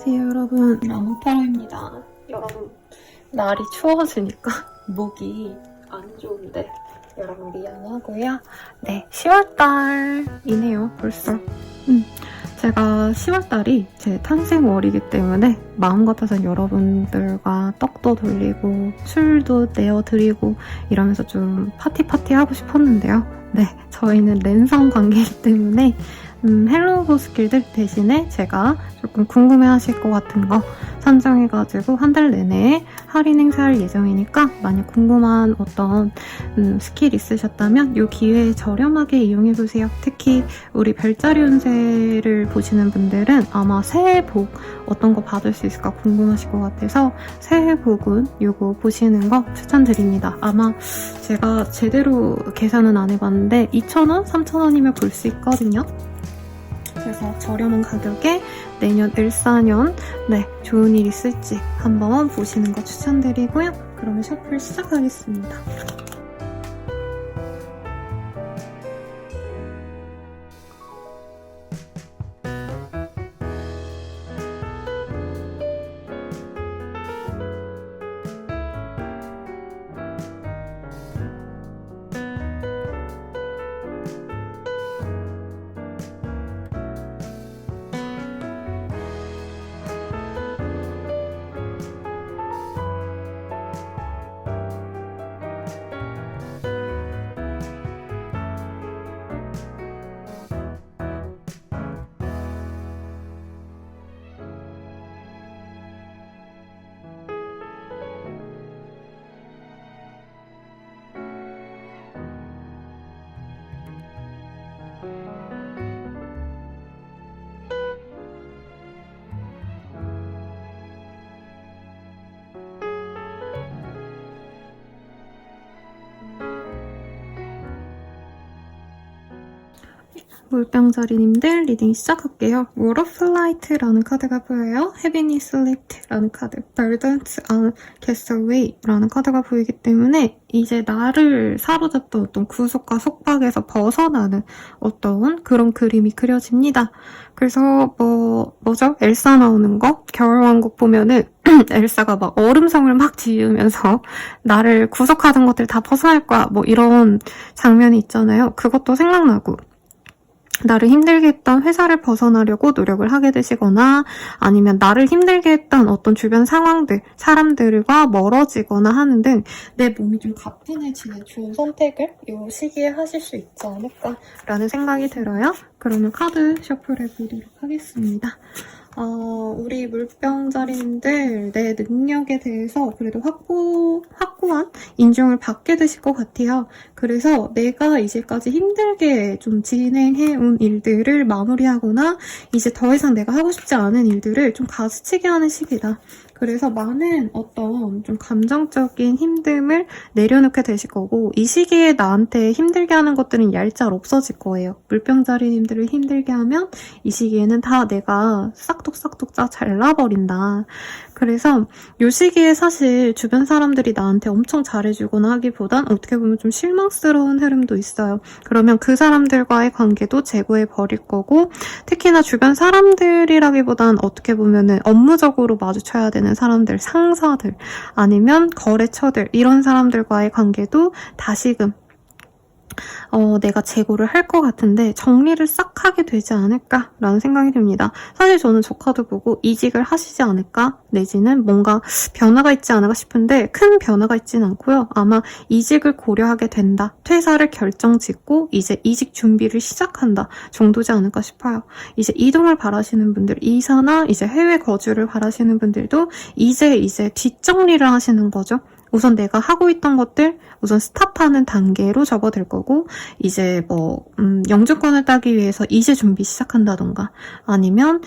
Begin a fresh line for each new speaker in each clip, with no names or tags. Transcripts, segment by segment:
안녕하세요 여러분, 라무타로입니다. 여러분, 날이 추워지니까 목이 안 좋은데 여러분 미안하고요. 네, 10월달이네요 벌써. 제가 10월달이 제 탄생월이기 때문에 마음 같아서는 여러분들과 떡도 돌리고 술도 내어드리고 이러면서 좀 파티 하고 싶었는데요. 네, 저희는 랜선 관계이기 때문에 헬로우 보스길들 대신에 제가 조금 궁금해하실 것 같은 거 선정해가지고 한 달 내내 할인 행사할 예정이니까 만약 궁금한 어떤 스킬 있으셨다면 이 기회에 저렴하게 이용해보세요. 특히 우리 별자리 운세를 보시는 분들은 아마 새해 복 어떤 거 받을 수 있을까 궁금하실 것 같아서 새해 복은 이거 보시는 거 추천드립니다. 아마 제가 제대로 계산은 안 해봤는데 2,000원, 3,000원이면 볼 수 있거든요. 그래서 저렴한 가격에 내년 을사년 좋은 일 있을지 한번 보시는 거 추천드리고요. 그러면 셔플 시작하겠습니다. 물병자리님들 리딩 시작할게요. Word of Light라는 카드가 보여요. Heavenly Select라는 카드, Burdens on Castaway라는 카드가 보이기 때문에 이제 나를 사로잡던 어떤 구속과 속박에서 벗어나는 어떤 그런 그림이 그려집니다. 그래서 뭐죠? 엘사 나오는 거? 겨울왕국 보면은 엘사가 막 얼음성을 막 지으면서 나를 구속하던 것들 다 벗어날 거야. 뭐 이런 장면이 있잖아요. 그것도 생각나고 나를 힘들게 했던 회사를 벗어나려고 노력을 하게 되시거나 아니면 나를 힘들게 했던 어떤 주변 상황들, 사람들과 멀어지거나 하는 등 내 몸이 좀 가뿐해지는 좋은 선택을 이 시기에 하실 수 있지 않을까라는 생각이 들어요. 그러면 카드 셔플 해보도록 하겠습니다. 우리 물병자리님들 내 능력에 대해서 그래도 확고한 인정을 받게 되실 것 같아요. 그래서 내가 이제까지 힘들게 좀 진행해온 일들을 마무리하거나 이제 더 이상 내가 하고 싶지 않은 일들을 좀 가스치게 하는 시기다. 그래서 많은 어떤 좀 감정적인 힘듦을 내려놓게 되실 거고 이 시기에 나한테 힘들게 하는 것들은 얄짤 없어질 거예요. 물병자리님들을 힘들게 하면 이 시기에는 다 내가 싹둑싹둑 짜 잘라버린다. 그래서 이 시기에 사실 주변 사람들이 나한테 엄청 잘해주거나 하기보단 어떻게 보면 좀 실망스러운 흐름도 있어요. 그러면 그 사람들과의 관계도 제고해버릴 거고 특히나 주변 사람들이라기보단 어떻게 보면은 업무적으로 마주쳐야 되는 사람들, 상사들 아니면 거래처들 이런 사람들과의 관계도 다시금 내가 재고를 할 것 같은데 정리를 싹 하게 되지 않을까라는 생각이 듭니다. 사실 저는 저 카드 보고 이직을 하시지 않을까 내지는 뭔가 변화가 있지 않을까 싶은데 큰 변화가 있지는 않고요. 아마 이직을 고려하게 된다. 퇴사를 결정짓고 이제 이직 준비를 시작한다 정도지 않을까 싶어요. 이제 이동을 바라시는 분들, 이사나 이제 해외 거주를 바라시는 분들도 이제 뒷정리를 하시는 거죠. 우선 내가 하고 있던 것들 우선 스탑하는 단계로 접어들 거고 이제 영주권을 따기 위해서 이제 준비 시작한다던가 아니면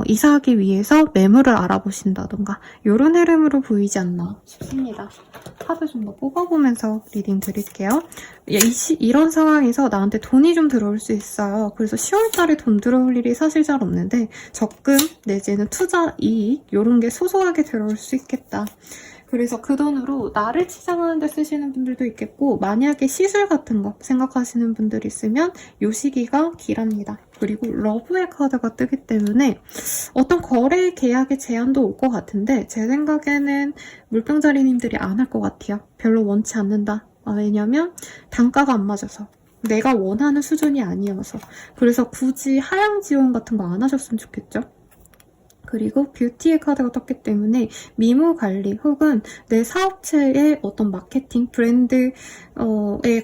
이사하기 위해서 매물을 알아보신다던가 이런 흐름으로 보이지 않나 싶습니다. 카드 좀 더 뽑아보면서 리딩 드릴게요. 이런 상황에서 나한테 돈이 좀 들어올 수 있어요. 그래서 10월달에 돈 들어올 일이 사실 잘 없는데 적금 내지는 투자 이익 이런 게 소소하게 들어올 수 있겠다. 그래서 그 돈으로 나를 치장하는 데 쓰시는 분들도 있겠고 만약에 시술 같은 거 생각하시는 분들 있으면 요 시기가 길합니다. 그리고 러브의 카드가 뜨기 때문에 어떤 거래 계약의 제한도 올 것 같은데 제 생각에는 물병자리님들이 안 할 것 같아요. 별로 원치 않는다. 왜냐면 단가가 안 맞아서. 내가 원하는 수준이 아니어서. 그래서 굳이 하향 지원 같은 거 안 하셨으면 좋겠죠? 그리고 뷰티의 카드가 떴기 때문에 미모 관리 혹은 내 사업체의 어떤 마케팅, 브랜드에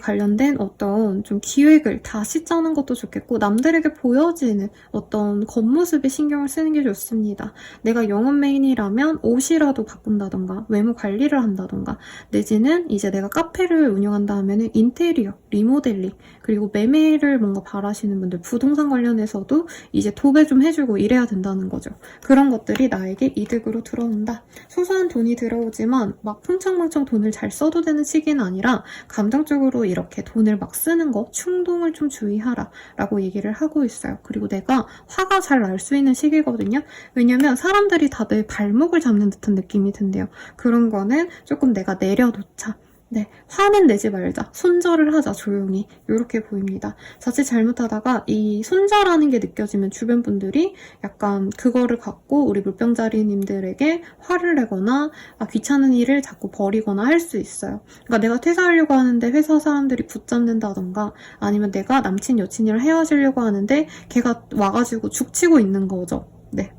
관련된 어떤 좀 기획을 다시 짜는 것도 좋겠고 남들에게 보여지는 어떤 겉모습에 신경을 쓰는 게 좋습니다. 내가 영업 메인이라면 옷이라도 바꾼다던가 외모 관리를 한다던가 내지는 이제 내가 카페를 운영한다 하면은 인테리어, 리모델링 그리고 매매를 뭔가 바라시는 분들 부동산 관련해서도 이제 도배 좀 해주고 이래야 된다는 거죠. 그런 것들이 나에게 이득으로 들어온다. 소소한 돈이 들어오지만 막 풍청망청 돈을 잘 써도 되는 시기는 아니라 감정적으로 이렇게 돈을 막 쓰는 거 충동을 좀 주의하라 라고 얘기를 하고 있어요. 그리고 내가 화가 잘 날 수 있는 시기거든요. 왜냐면 사람들이 다들 발목을 잡는 듯한 느낌이 든대요. 그런 거는 조금 내가 내려놓자. 네, 화는 내지 말자. 손절을 하자, 조용히. 이렇게 보입니다. 자칫 잘못하다가 이 손절하는 게 느껴지면 주변 분들이 약간 그거를 갖고 우리 물병자리님들에게 화를 내거나 귀찮은 일을 자꾸 버리거나 할 수 있어요. 그러니까 내가 퇴사하려고 하는데 회사 사람들이 붙잡는다던가 아니면 내가 남친 여친이랑 헤어지려고 하는데 걔가 와가지고 죽치고 있는 거죠. 네.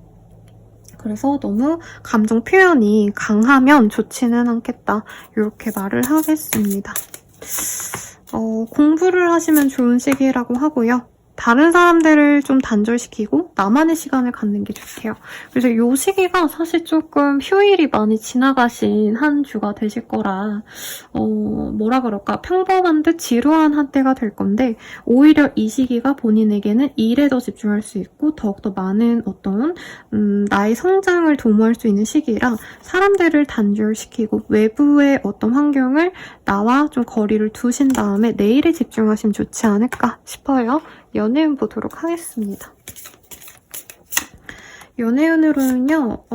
그래서 너무 감정 표현이 강하면 좋지는 않겠다. 이렇게 말을 하겠습니다. 공부를 하시면 좋은 시기라고 하고요. 다른 사람들을 좀 단절시키고 나만의 시간을 갖는 게 좋대요. 그래서 이 시기가 사실 조금 휴일이 많이 지나가신 한 주가 되실 거라 뭐라 그럴까 평범한 듯 지루한 한때가 될 건데 오히려 이 시기가 본인에게는 일에 더 집중할 수 있고 더욱더 많은 어떤 나의 성장을 도모할 수 있는 시기라 사람들을 단절시키고 외부의 어떤 환경을 나와 좀 거리를 두신 다음에 내일에 집중하시면 좋지 않을까 싶어요. 연애운 보도록 하겠습니다. 연애운으로는요,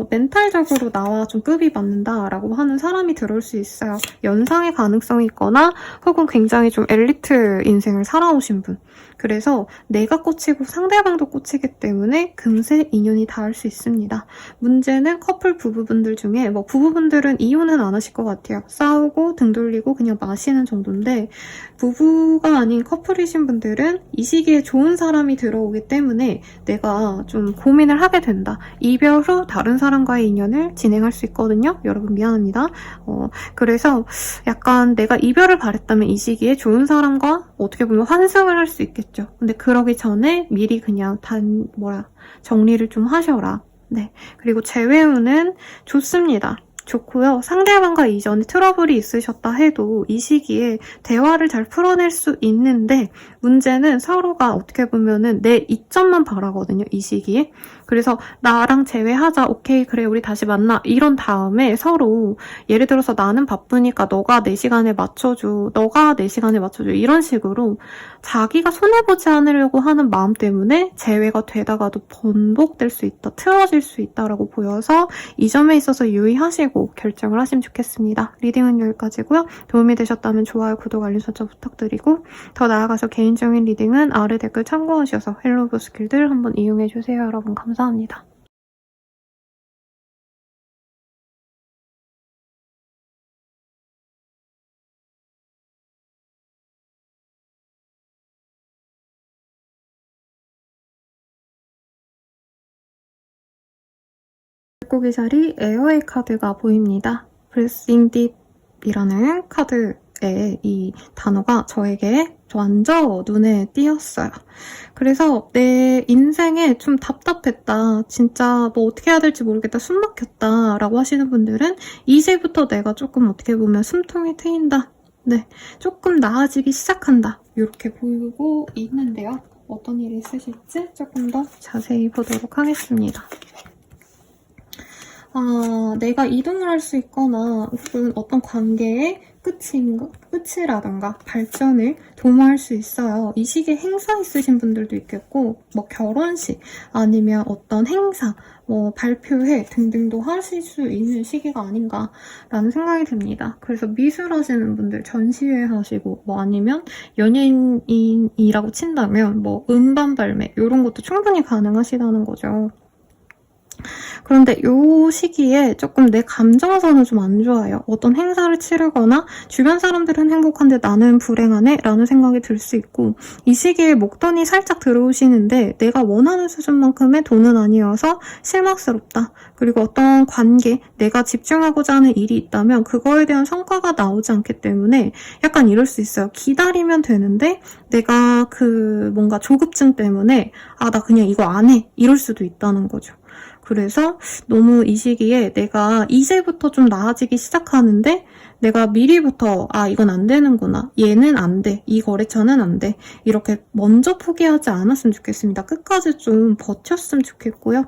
멘탈적으로 나와 좀 급이 맞는다라고 하는 사람이 들어올 수 있어요. 연상의 가능성이 있거나 혹은 굉장히 좀 엘리트 인생을 살아오신 분. 그래서 내가 꽂히고 상대방도 꽂히기 때문에 금세 인연이 닿을 수 있습니다. 문제는 커플 부부분들 중에 뭐 부부분들은 이혼은 안 하실 것 같아요. 싸우고 등 돌리고 그냥 마시는 정도인데 부부가 아닌 커플이신 분들은 이 시기에 좋은 사람이 들어오기 때문에 내가 좀 고민을 하게 된다. 이별 후 다른 사람과의 인연을 진행할 수 있거든요. 여러분 미안합니다. 그래서 약간 내가 이별을 바랬다면 이 시기에 좋은 사람과 어떻게 보면 환승을 할 수 있겠죠. 근데 그러기 전에 미리 그냥 정리를 좀 하셔라. 네. 그리고 재회운은 좋습니다. 좋고요. 상대방과 이전에 트러블이 있으셨다 해도 이 시기에 대화를 잘 풀어낼 수 있는데 문제는 서로가 어떻게 보면은 내 이점만 바라거든요. 이 시기에. 그래서 나랑 재회하자. 오케이 그래 우리 다시 만나. 이런 다음에 서로 예를 들어서 나는 바쁘니까 너가 내 시간에 맞춰줘. 너가 내 시간에 맞춰줘. 이런 식으로 자기가 손해보지 않으려고 하는 마음 때문에 재회가 되다가도 번복될 수 있다. 틀어질 수 있다라고 보여서 이 점에 있어서 유의하시고 결정을 하시면 좋겠습니다. 리딩은 여기까지고요. 도움이 되셨다면 좋아요, 구독, 알림 설정 부탁드리고 더 나아가서 개인적인 리딩은 아래 댓글 참고하셔서 헬로우 스킬들 한번 이용해주세요. 여러분 감사합니다. 물고기 자리 에어의 카드가 보입니다. Breathing Deep이라는 카드의 이 단어가 저에게 완전 눈에 띄었어요. 그래서 내 인생에 좀 답답했다. 진짜 뭐 어떻게 해야 될지 모르겠다. 숨 막혔다. 라고 하시는 분들은 이제부터 내가 조금 어떻게 보면 숨통이 트인다. 네, 조금 나아지기 시작한다. 이렇게 보이고 있는데요. 어떤 일이 있으실지 조금 더 자세히 보도록 하겠습니다. 내가 이동을 할 수 있거나 혹은 어떤 관계에 끝이라던가 발전을 도모할 수 있어요. 이 시기에 행사 있으신 분들도 있겠고, 뭐 결혼식 아니면 어떤 행사, 뭐 발표회 등등도 하실 수 있는 시기가 아닌가라는 생각이 듭니다. 그래서 미술 하시는 분들 전시회 하시고, 뭐 아니면 연예인이라고 친다면 뭐 음반 발매 이런 것도 충분히 가능하시다는 거죠. 그런데 이 시기에 조금 내 감정선은 좀 안 좋아요. 어떤 행사를 치르거나 주변 사람들은 행복한데 나는 불행하네? 라는 생각이 들 수 있고, 이 시기에 목돈이 살짝 들어오시는데 내가 원하는 수준만큼의 돈은 아니어서 실망스럽다. 그리고 어떤 관계, 내가 집중하고자 하는 일이 있다면 그거에 대한 성과가 나오지 않기 때문에 약간 이럴 수 있어요. 기다리면 되는데 내가 뭔가 조급증 때문에 나 그냥 이거 안 해. 이럴 수도 있다는 거죠. 그래서 너무 이 시기에 내가 이제부터 좀 나아지기 시작하는데 내가 미리부터 이건 안 되는구나. 얘는 안 돼. 이 거래처는 안 돼. 이렇게 먼저 포기하지 않았으면 좋겠습니다. 끝까지 좀 버텼으면 좋겠고요.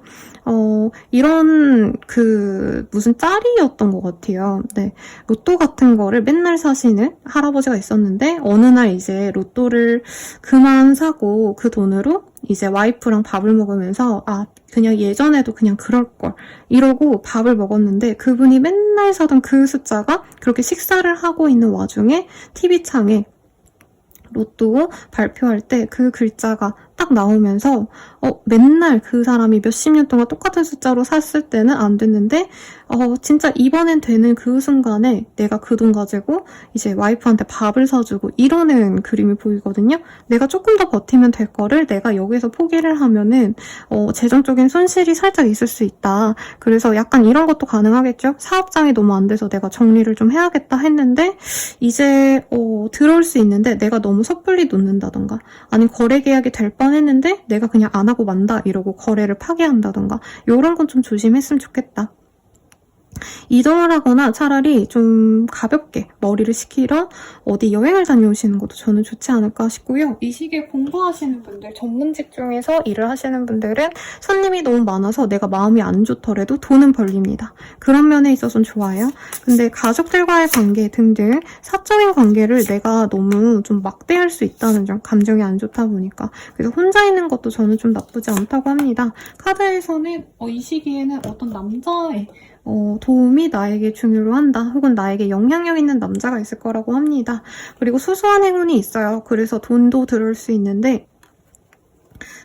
이런 무슨 짤이었던 것 같아요. 네. 로또 같은 거를 맨날 사시는 할아버지가 있었는데 어느 날 이제 로또를 그만 사고 그 돈으로 이제 와이프랑 밥을 먹으면서 그냥 예전에도 그냥 그럴걸 이러고 밥을 먹었는데 그분이 맨날 사던 그 숫자가 그렇게 식사를 하고 있는 와중에 TV창에 로또 발표할 때 그 글자가 딱 나오면서 맨날 그 사람이 몇십 년 동안 똑같은 숫자로 샀을 때는 안 됐는데 진짜 이번엔 되는 그 순간에 내가 그 돈 가지고 이제 와이프한테 밥을 사주고 이러는 그림이 보이거든요. 내가 조금 더 버티면 될 거를 내가 여기서 포기를 하면은 재정적인 손실이 살짝 있을 수 있다. 그래서 약간 이런 것도 가능하겠죠. 사업장이 너무 안 돼서 내가 정리를 좀 해야겠다 했는데 이제 들어올 수 있는데 내가 너무 섣불리 놓는다던가 아니면 거래 계약이 될 뻔했는데 내가 그냥 안 하고 만다 이러고 거래를 파기한다던가 이런 건 좀 조심했으면 좋겠다. 이동을 하거나 차라리 좀 가볍게 머리를 식히러 어디 여행을 다녀오시는 것도 저는 좋지 않을까 싶고요. 이 시기에 공부하시는 분들, 전문직 중에서 일을 하시는 분들은 손님이 너무 많아서 내가 마음이 안 좋더라도 돈은 벌립니다. 그런 면에 있어서는 좋아요. 근데 가족들과의 관계 등등 사적인 관계를 내가 너무 좀 막대할 수 있다는 점, 감정이 안 좋다 보니까. 그래서 혼자 있는 것도 저는 좀 나쁘지 않다고 합니다. 카드에서는 이 시기에는 어떤 남자의 도움이 나에게 중요로 한다. 혹은 나에게 영향력 있는 남자가 있을 거라고 합니다. 그리고 소소한 행운이 있어요. 그래서 돈도 들어올 수 있는데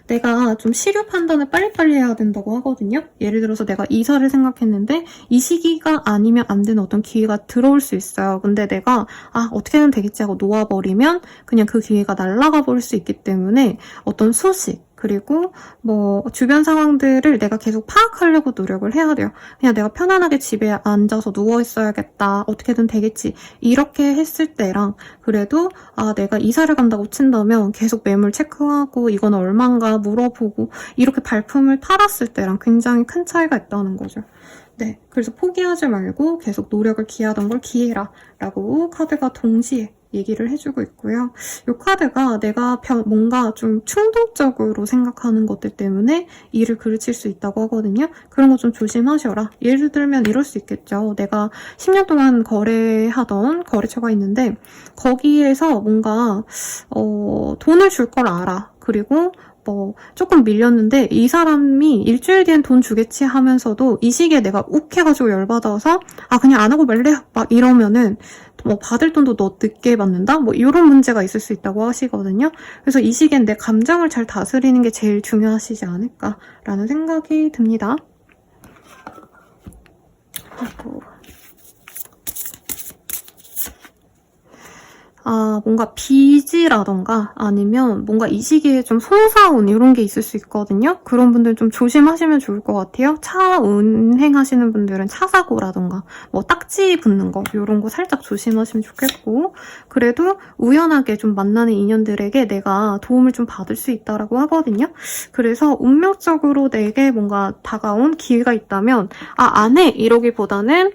내가 좀 시류 판단을 빨리빨리 해야 된다고 하거든요. 예를 들어서 내가 이사를 생각했는데 이 시기가 아니면 안 되는 어떤 기회가 들어올 수 있어요. 근데 내가 어떻게든 되겠지 하고 놓아버리면 그냥 그 기회가 날아가 버릴 수 있기 때문에 어떤 소식 그리고 뭐 주변 상황들을 내가 계속 파악하려고 노력을 해야 돼요. 그냥 내가 편안하게 집에 앉아서 누워 있어야겠다. 어떻게든 되겠지. 이렇게 했을 때랑 그래도 내가 이사를 간다고 친다면 계속 매물 체크하고 이건 얼마인가 물어보고 이렇게 발품을 팔았을 때랑 굉장히 큰 차이가 있다는 거죠. 네, 그래서 포기하지 말고 계속 노력을 기하던 걸 기해라 라고 카드가 동시에 얘기를 해주고 있고요. 이 카드가 내가 뭔가 좀 충동적으로 생각하는 것들 때문에 일을 그르칠 수 있다고 하거든요. 그런 거 좀 조심하셔라. 예를 들면 이럴 수 있겠죠. 내가 10년 동안 거래하던 거래처가 있는데 거기에서 뭔가 돈을 줄 걸 알아. 그리고 조금 밀렸는데 이 사람이 일주일 뒤엔 돈 주겠지 하면서도 이 시기에 내가 욱해가지고 열받아서 그냥 안 하고 말래 막 이러면은 받을 돈도 너 늦게 받는다? 이런 문제가 있을 수 있다고 하시거든요. 그래서 이 시기엔 내 감정을 잘 다스리는 게 제일 중요하시지 않을까라는 생각이 듭니다. 뭔가 빚이라던가 아니면 뭔가 이 시기에 좀 손사운 이런 게 있을 수 있거든요. 그런 분들 좀 조심하시면 좋을 것 같아요. 차 운행하시는 분들은 차 사고라던가 딱지 붙는 거 이런 거 살짝 조심하시면 좋겠고 그래도 우연하게 좀 만나는 인연들에게 내가 도움을 좀 받을 수 있다라고 하거든요. 그래서 운명적으로 내게 뭔가 다가온 기회가 있다면 안 해! 이러기보다는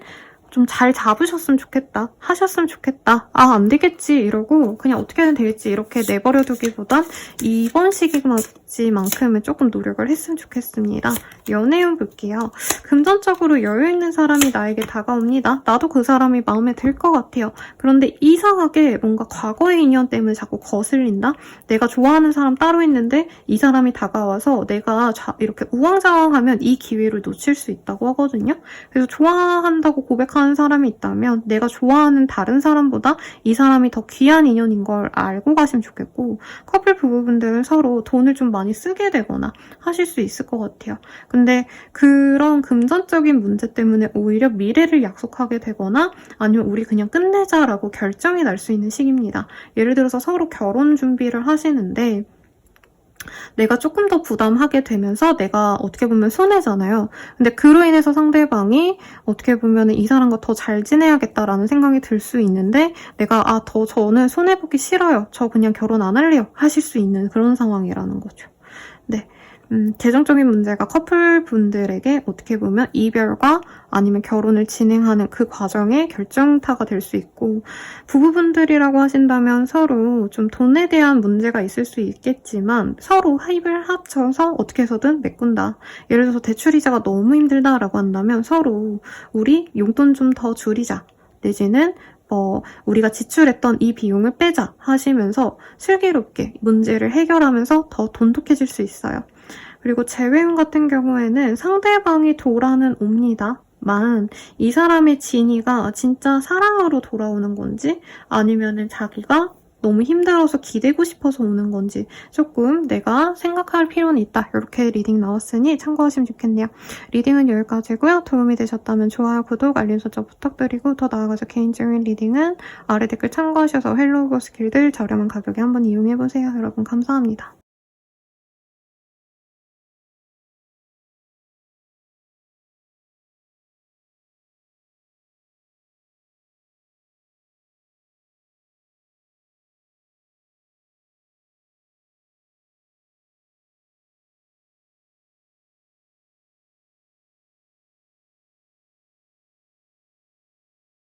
좀 잘 잡으셨으면 좋겠다, 하셨으면 좋겠다, 아, 안 되겠지 이러고 그냥 어떻게든 되겠지 이렇게 내버려두기보단 이번 시기만큼은 조금 노력을 했으면 좋겠습니다. 연애운 볼게요. 금전적으로 여유 있는 사람이 나에게 다가옵니다. 나도 그 사람이 마음에 들 것 같아요. 그런데 이상하게 뭔가 과거의 인연 때문에 자꾸 거슬린다? 내가 좋아하는 사람 따로 있는데 이 사람이 다가와서 내가 이렇게 우왕좌왕하면 이 기회를 놓칠 수 있다고 하거든요. 그래서 좋아한다고 고백하는 사람이 있다면 내가 좋아하는 다른 사람보다 이 사람이 더 귀한 인연인 걸 알고 가시면 좋겠고, 커플 부부분들은 서로 돈을 좀 많이 쓰게 되거나 하실 수 있을 것 같아요. 근데 그런 금전적인 문제 때문에 오히려 미래를 약속하게 되거나 아니면 우리 그냥 끝내자라고 결정이 날 수 있는 시기입니다. 예를 들어서 서로 결혼 준비를 하시는데 내가 조금 더 부담하게 되면서 내가 어떻게 보면 손해잖아요. 근데 그로 인해서 상대방이 어떻게 보면 이 사람과 더 잘 지내야겠다라는 생각이 들 수 있는데 내가 저는 손해보기 싫어요, 저 그냥 결혼 안 할래요 하실 수 있는 그런 상황이라는 거죠. 네. 재정적인 문제가 커플분들에게 어떻게 보면 이별과 아니면 결혼을 진행하는 그 과정의 결정타가 될 수 있고, 부부분들이라고 하신다면 서로 좀 돈에 대한 문제가 있을 수 있겠지만 서로 힘을 합쳐서 어떻게 해서든 메꾼다. 예를 들어서 대출이자가 너무 힘들다라고 한다면 서로 우리 용돈 좀 더 줄이자, 내지는 우리가 지출했던 이 비용을 빼자 하시면서 슬기롭게 문제를 해결하면서 더 돈독해질 수 있어요. 그리고 재회운 같은 경우에는 상대방이 돌아는 옵니다만 이 사람의 진의가 진짜 사랑으로 돌아오는 건지 아니면은 자기가 너무 힘들어서 기대고 싶어서 오는 건지 조금 내가 생각할 필요는 있다. 이렇게 리딩 나왔으니 참고하시면 좋겠네요. 리딩은 여기까지고요. 도움이 되셨다면 좋아요, 구독, 알림 설정 부탁드리고 더 나아가서 개인적인 리딩은 아래 댓글 참고하셔서 헬로우버스 길드 저렴한 가격에 한번 이용해보세요. 여러분 감사합니다.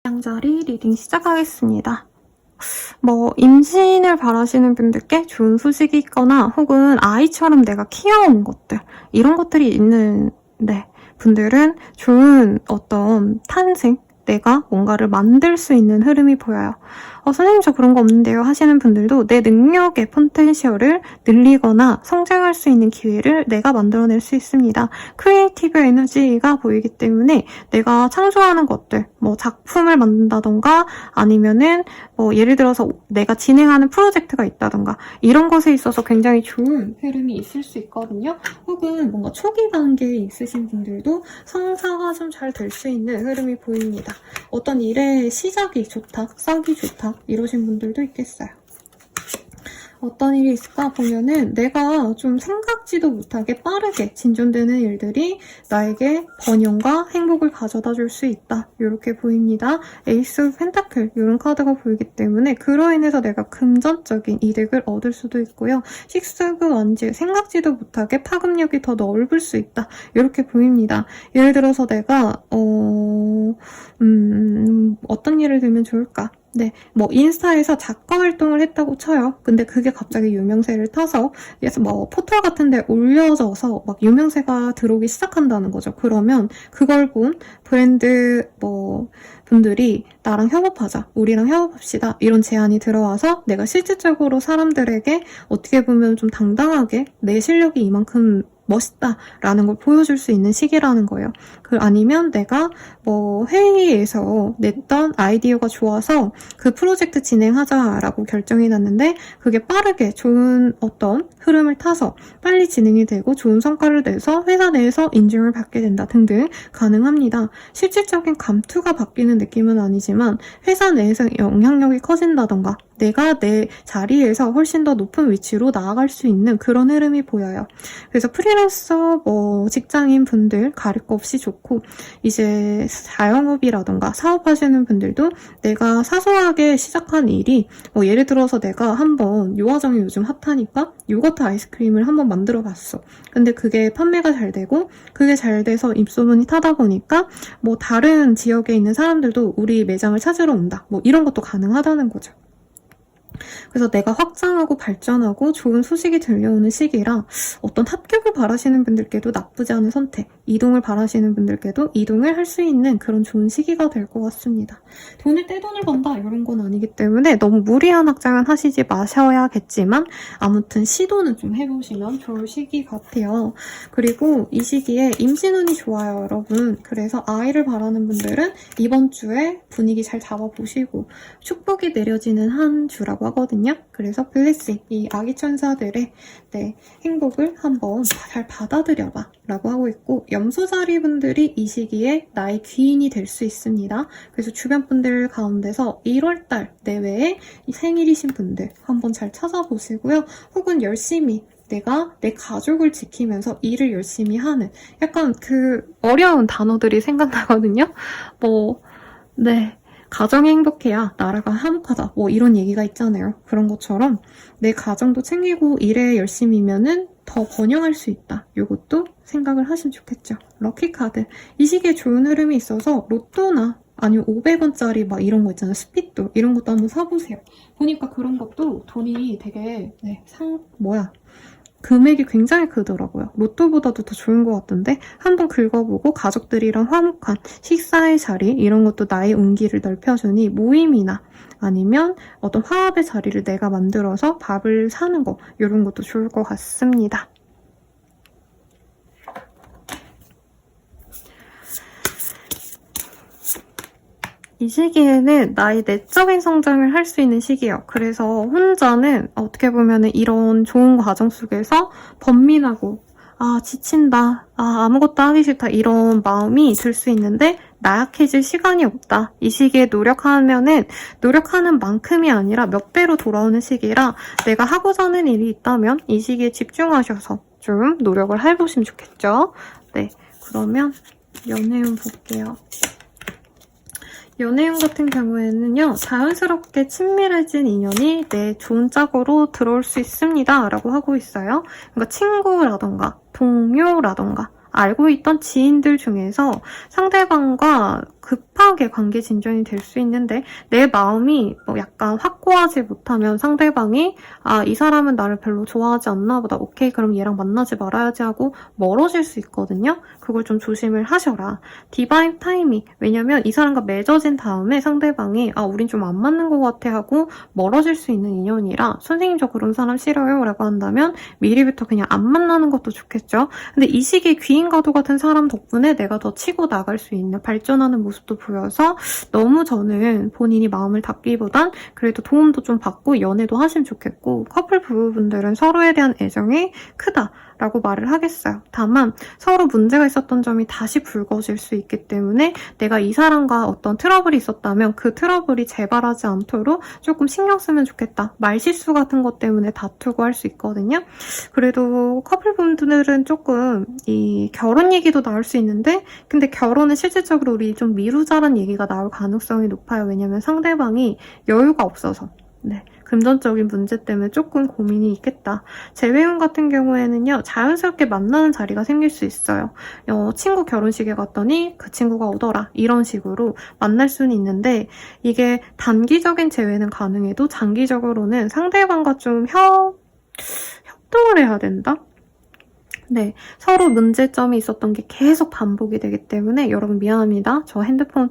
양자리 리딩 시작하겠습니다. 임신을 바라시는 분들께 좋은 소식이 있거나 혹은 아이처럼 내가 키워온 것들, 이런 것들이 있는 분들은 좋은 어떤 탄생, 내가 뭔가를 만들 수 있는 흐름이 보여요. 선생님 저 그런 거 없는데요 하시는 분들도 내 능력의 포텐셜을 늘리거나 성장할 수 있는 기회를 내가 만들어낼 수 있습니다. 크리에이티브 에너지가 보이기 때문에 내가 창조하는 것들, 작품을 만든다던가 아니면은 예를 들어서 내가 진행하는 프로젝트가 있다던가 이런 것에 있어서 굉장히 좋은 흐름이 있을 수 있거든요. 혹은 뭔가 초기 단계에 있으신 분들도 성사가 좀 잘 될 수 있는 흐름이 보입니다. 어떤 일의 시작이 좋다, 싹이 좋다 이러신 분들도 있겠어요. 어떤 일이 있을까 보면은 내가 좀 생각지도 못하게 빠르게 진전되는 일들이 나에게 번영과 행복을 가져다 줄 수 있다. 이렇게 보입니다. 에이스 오브 펜타클 이런 카드가 보이기 때문에 그로 인해서 내가 금전적인 이득을 얻을 수도 있고요. 식스 오브 원즈 생각지도 못하게 파급력이 더 넓을 수 있다. 이렇게 보입니다. 예를 들어서 내가 어떤 예를 들면 좋을까? 네, 인스타에서 작가 활동을 했다고 쳐요. 근데 그게 갑자기 유명세를 타서, 그래서 포털 같은 데 올려져서 막 유명세가 들어오기 시작한다는 거죠. 그러면 그걸 본 브랜드 분들이 나랑 협업하자, 우리랑 협업합시다 이런 제안이 들어와서 내가 실질적으로 사람들에게 어떻게 보면 좀 당당하게 내 실력이 이만큼 멋있다라는 걸 보여줄 수 있는 시기라는 거예요. 아니면 내가 회의에서 냈던 아이디어가 좋아서 그 프로젝트 진행하자라고 결정이 났는데 그게 빠르게 좋은 어떤 흐름을 타서 빨리 진행이 되고 좋은 성과를 내서 회사 내에서 인증을 받게 된다 등등 가능합니다. 실질적인 감투가 바뀌는 느낌은 아니지만 회사 내에서 영향력이 커진다던가 내가 내 자리에서 훨씬 더 높은 위치로 나아갈 수 있는 그런 흐름이 보여요. 그래서 프리랜서 프리랜서 뭐 직장인 분들 가릴 거 없이 좋고, 이제 자영업이라던가 사업하시는 분들도 내가 사소하게 시작한 일이 뭐 예를 들어서 내가 한번 요화정이 요즘 핫하니까 요거트 아이스크림을 한번 만들어 봤어. 근데 그게 판매가 잘 되고 그게 잘 돼서 입소문이 타다 보니까 뭐 다른 지역에 있는 사람들도 우리 매장을 찾으러 온다. 뭐 이런 것도 가능하다는 거죠. 그래서 내가 확장하고 발전하고 좋은 소식이 들려오는 시기라 어떤 합격을 바라시는 분들께도 나쁘지 않은 선택, 이동을 바라시는 분들께도 이동을 할 수 있는 그런 좋은 시기가 될 것 같습니다. 돈을 떼돈을 번다 이런 건 아니기 때문에 너무 무리한 확장은 하시지 마셔야겠지만 아무튼 시도는 좀 해보시면 좋을 시기 같아요. 그리고 이 시기에 임신운이 좋아요, 여러분. 그래서 아이를 바라는 분들은 이번 주에 분위기 잘 잡아보시고 축복이 내려지는 한 주라고 하거든요. 그래서 블레싱, 이 아기 천사들의 행복을 한번 잘 받아들여봐 라고 하고 있고, 염소자리 분들이 이 시기에 나의 귀인이 될 수 있습니다. 그래서 주변 분들 가운데서 1월달 내외에 생일이신 분들 한번 잘 찾아보시고요. 혹은 열심히 내가 내 가족을 지키면서 일을 열심히 하는, 약간 그 어려운 단어들이 생각나거든요. 가정이 행복해야 나라가 화목하다. 뭐 이런 얘기가 있잖아요. 그런 것처럼 내 가정도 챙기고 일에 열심히면은 더 번영할 수 있다. 이것도 생각을 하시면 좋겠죠. 럭키 카드. 이 시기에 좋은 흐름이 있어서 로또나 아니면 500원짜리 막 이런 거 있잖아요. 스피또 이런 것도 한번 사보세요. 보니까 그런 것도 돈이 되게 금액이 굉장히 크더라고요. 로또보다도 더 좋은 것 같던데 한번 긁어보고 가족들이랑 화목한 식사의 자리 이런 것도 나의 운기를 넓혀주니 모임이나 아니면 어떤 화합의 자리를 내가 만들어서 밥을 사는 거 이런 것도 좋을 것 같습니다. 이 시기에는 나의 내적인 성장을 할 수 있는 시기예요. 그래서 혼자는 어떻게 보면 이런 좋은 과정 속에서 번민하고 지친다, 아무것도 하기 싫다 이런 마음이 들 수 있는데 나약해질 시간이 없다. 이 시기에 노력하면은 노력하는 만큼이 아니라 몇 배로 돌아오는 시기라 내가 하고자 하는 일이 있다면 이 시기에 집중하셔서 좀 노력을 해보시면 좋겠죠. 네, 그러면 연애운 볼게요. 연애운 같은 경우에는요, 자연스럽게 친밀해진 인연이 내 좋은 짝으로 들어올 수 있습니다. 라고 하고 있어요. 그러니까 친구라던가 동료라던가 알고 있던 지인들 중에서 상대방과 급하게 관계 진전이 될 수 있는데 내 마음이 약간 확고하지 못하면 상대방이 이 사람은 나를 별로 좋아하지 않나 보다. 오케이, 그럼 얘랑 만나지 말아야지 하고 멀어질 수 있거든요. 그걸 좀 조심을 하셔라. 디바인 타이밍. 왜냐면 이 사람과 맺어진 다음에 상대방이 우린 좀 안 맞는 것 같아 하고 멀어질 수 있는 인연이라 선생님 저 그런 사람 싫어요 라고 한다면 미리부터 그냥 안 만나는 것도 좋겠죠. 근데 이 시기에 귀인가도 같은 사람 덕분에 내가 더 치고 나갈 수 있는 발전하는 모습도 보여서 너무 저는 본인이 마음을 닫기보단 그래도 도움도 좀 받고 연애도 하시면 좋겠고, 커플 부부분들은 서로에 대한 애정이 크다라고 말을 하겠어요. 다만 서로 문제가 있었던 점이 다시 불거질 수 있기 때문에 내가 이 사람과 어떤 트러블이 있었다면 그 트러블이 재발하지 않도록 조금 신경 쓰면 좋겠다. 말실수 같은 것 때문에 다투고 할 수 있거든요. 그래도 커플분들은 조금 이 결혼 얘기도 나올 수 있는데, 근데 결혼은 실질적으로 우리 좀 미루자란 얘기가 나올 가능성이 높아요. 왜냐면 상대방이 여유가 없어서. 금전적인 문제 때문에 조금 고민이 있겠다. 재회운 같은 경우에는요, 자연스럽게 만나는 자리가 생길 수 있어요. 친구 결혼식에 갔더니 그 친구가 오더라. 이런 식으로 만날 수는 있는데, 이게 단기적인 재회는 가능해도 장기적으로는 상대방과 좀 협동을 해야 된다? 서로 문제점이 있었던 게 계속 반복이 되기 때문에 여러분 미안합니다. 저 핸드폰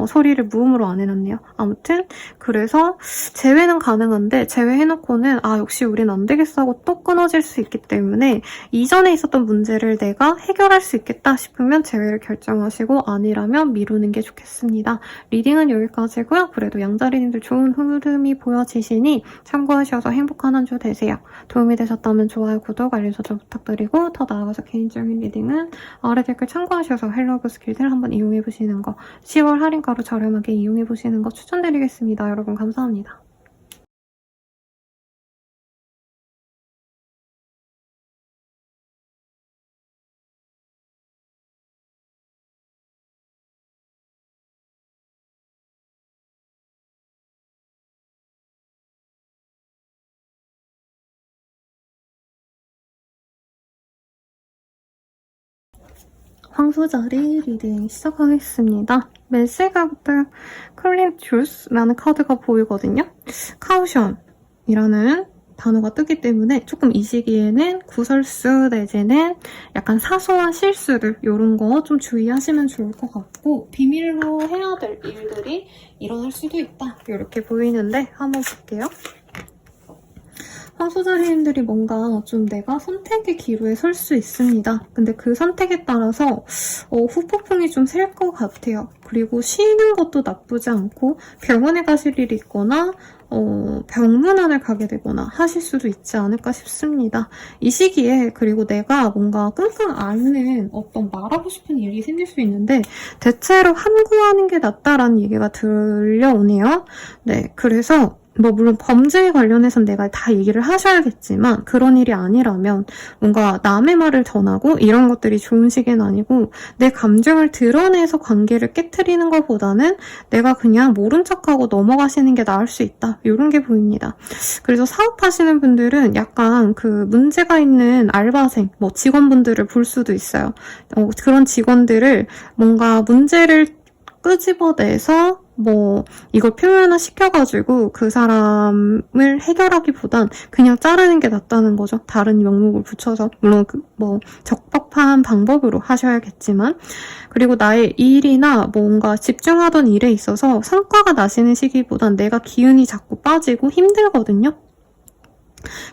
소리를 무음으로 안 해놨네요. 아무튼 그래서 재회는 가능한데 재회해놓고는 역시 우린 안 되겠어 하고 또 끊어질 수 있기 때문에 이전에 있었던 문제를 내가 해결할 수 있겠다 싶으면 재회를 결정하시고 아니라면 미루는 게 좋겠습니다. 리딩은 여기까지고요. 그래도 양자리님들 좋은 흐름이 보여지시니 참고하셔서 행복한 한 주 되세요. 도움이 되셨다면 좋아요, 구독, 알림 설정 부탁드리고 더 나아가서 개인적인 리딩은 아래 댓글 참고하셔서 헬로그 스킬들 한번 이용해보시는 거, 10월 할인가로 저렴하게 이용해보시는 거 추천드리겠습니다. 여러분 감사합니다. 황소자리 리딩 시작하겠습니다. 메시가부터 클린 주스라는 카드가 보이거든요. 카우션이라는 단어가 뜨기 때문에 조금 이 시기에는 구설수 내지는 약간 사소한 실수들 이런 거 좀 주의하시면 좋을 것 같고 비밀로 해야 될 일들이 일어날 수도 있다 이렇게 보이는데 한번 볼게요. 황소자리님들이 뭔가 좀 내가 선택의 기로에 설 수 있습니다. 근데 그 선택에 따라서 후폭풍이 좀 셀 것 같아요. 그리고 쉬는 것도 나쁘지 않고 병원에 가실 일이 있거나 병문안을 가게 되거나 하실 수도 있지 않을까 싶습니다. 이 시기에 그리고 내가 뭔가 끙끙 앓는 어떤 말하고 싶은 일이 생길 수 있는데 대체로 함구하는 게 낫다라는 얘기가 들려오네요. 네, 그래서 물론 범죄에 관련해서는 내가 다 얘기를 하셔야겠지만 그런 일이 아니라면 뭔가 남의 말을 전하고 이런 것들이 좋은 시기는 아니고 내 감정을 드러내서 관계를 깨트리는 것보다는 내가 그냥 모른 척하고 넘어가시는 게 나을 수 있다. 이런 게 보입니다. 그래서 사업하시는 분들은 약간 그 문제가 있는 알바생, 직원분들을 볼 수도 있어요. 그런 직원들을 뭔가 문제를 끄집어내서 이걸 표현화 시켜가지고 그 사람을 해결하기보단 그냥 자르는 게 낫다는 거죠. 다른 명목을 붙여서. 물론 적법한 방법으로 하셔야겠지만. 그리고 나의 일이나 뭔가 집중하던 일에 있어서 성과가 나시는 시기보단 내가 기운이 자꾸 빠지고 힘들거든요.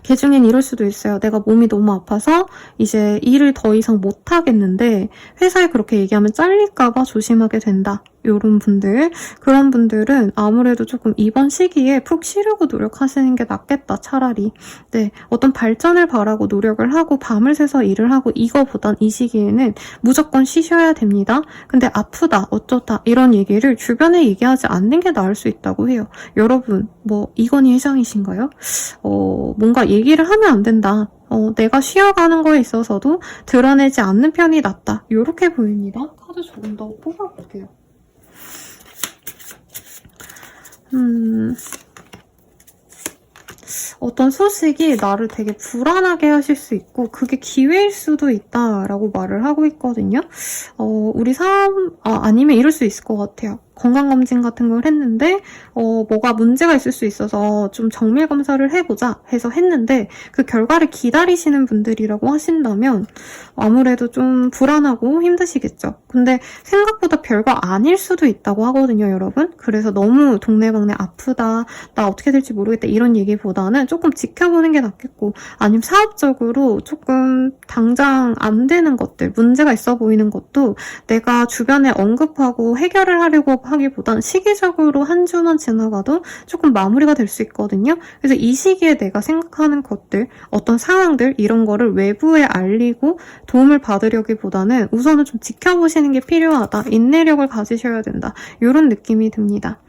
개중엔 이럴 수도 있어요. 내가 몸이 너무 아파서 이제 일을 더 이상 못하겠는데 회사에 그렇게 얘기하면 잘릴까봐 조심하게 된다. 이런 분들, 그런 분들은 아무래도 조금 이번 시기에 푹 쉬려고 노력하시는 게 낫겠다, 차라리. 네, 어떤 발전을 바라고 노력을 하고 밤을 새서 일을 하고 이거보단 이 시기에는 무조건 쉬셔야 됩니다. 근데 아프다, 어쩌다 이런 얘기를 주변에 얘기하지 않는 게 나을 수 있다고 해요. 여러분, 이건희 회장이신가요? 뭔가 얘기를 하면 안 된다. 내가 쉬어가는 거에 있어서도 드러내지 않는 편이 낫다. 이렇게 보입니다. 카드 조금 더 뽑아볼게요. 어떤 소식이 나를 되게 불안하게 하실 수 있고 그게 기회일 수도 있다라고 말을 하고 있거든요. 우리 아니면 이럴 수 있을 것 같아요. 건강검진 같은 걸 했는데 뭐가 문제가 있을 수 있어서 좀 정밀 검사를 해보자 해서 했는데 그 결과를 기다리시는 분들이라고 하신다면 아무래도 좀 불안하고 힘드시겠죠. 근데 생각보다 별거 아닐 수도 있다고 하거든요, 여러분. 그래서 너무 동네방네 아프다, 나 어떻게 될지 모르겠다 이런 얘기보다는 조금 지켜보는 게 낫겠고 아니면 사업적으로 조금 당장 안 되는 것들, 문제가 있어 보이는 것도 내가 주변에 언급하고 해결을 하려고 하기보단 시기적으로 한 주만 지나가도 조금 마무리가 될 수 있거든요. 그래서 이 시기에 내가 생각하는 것들, 어떤 상황들 이런 거를 외부에 알리고 도움을 받으려기보다는 우선은 좀 지켜보시는 게 필요하다. 인내력을 가지셔야 된다. 이런 느낌이 듭니다.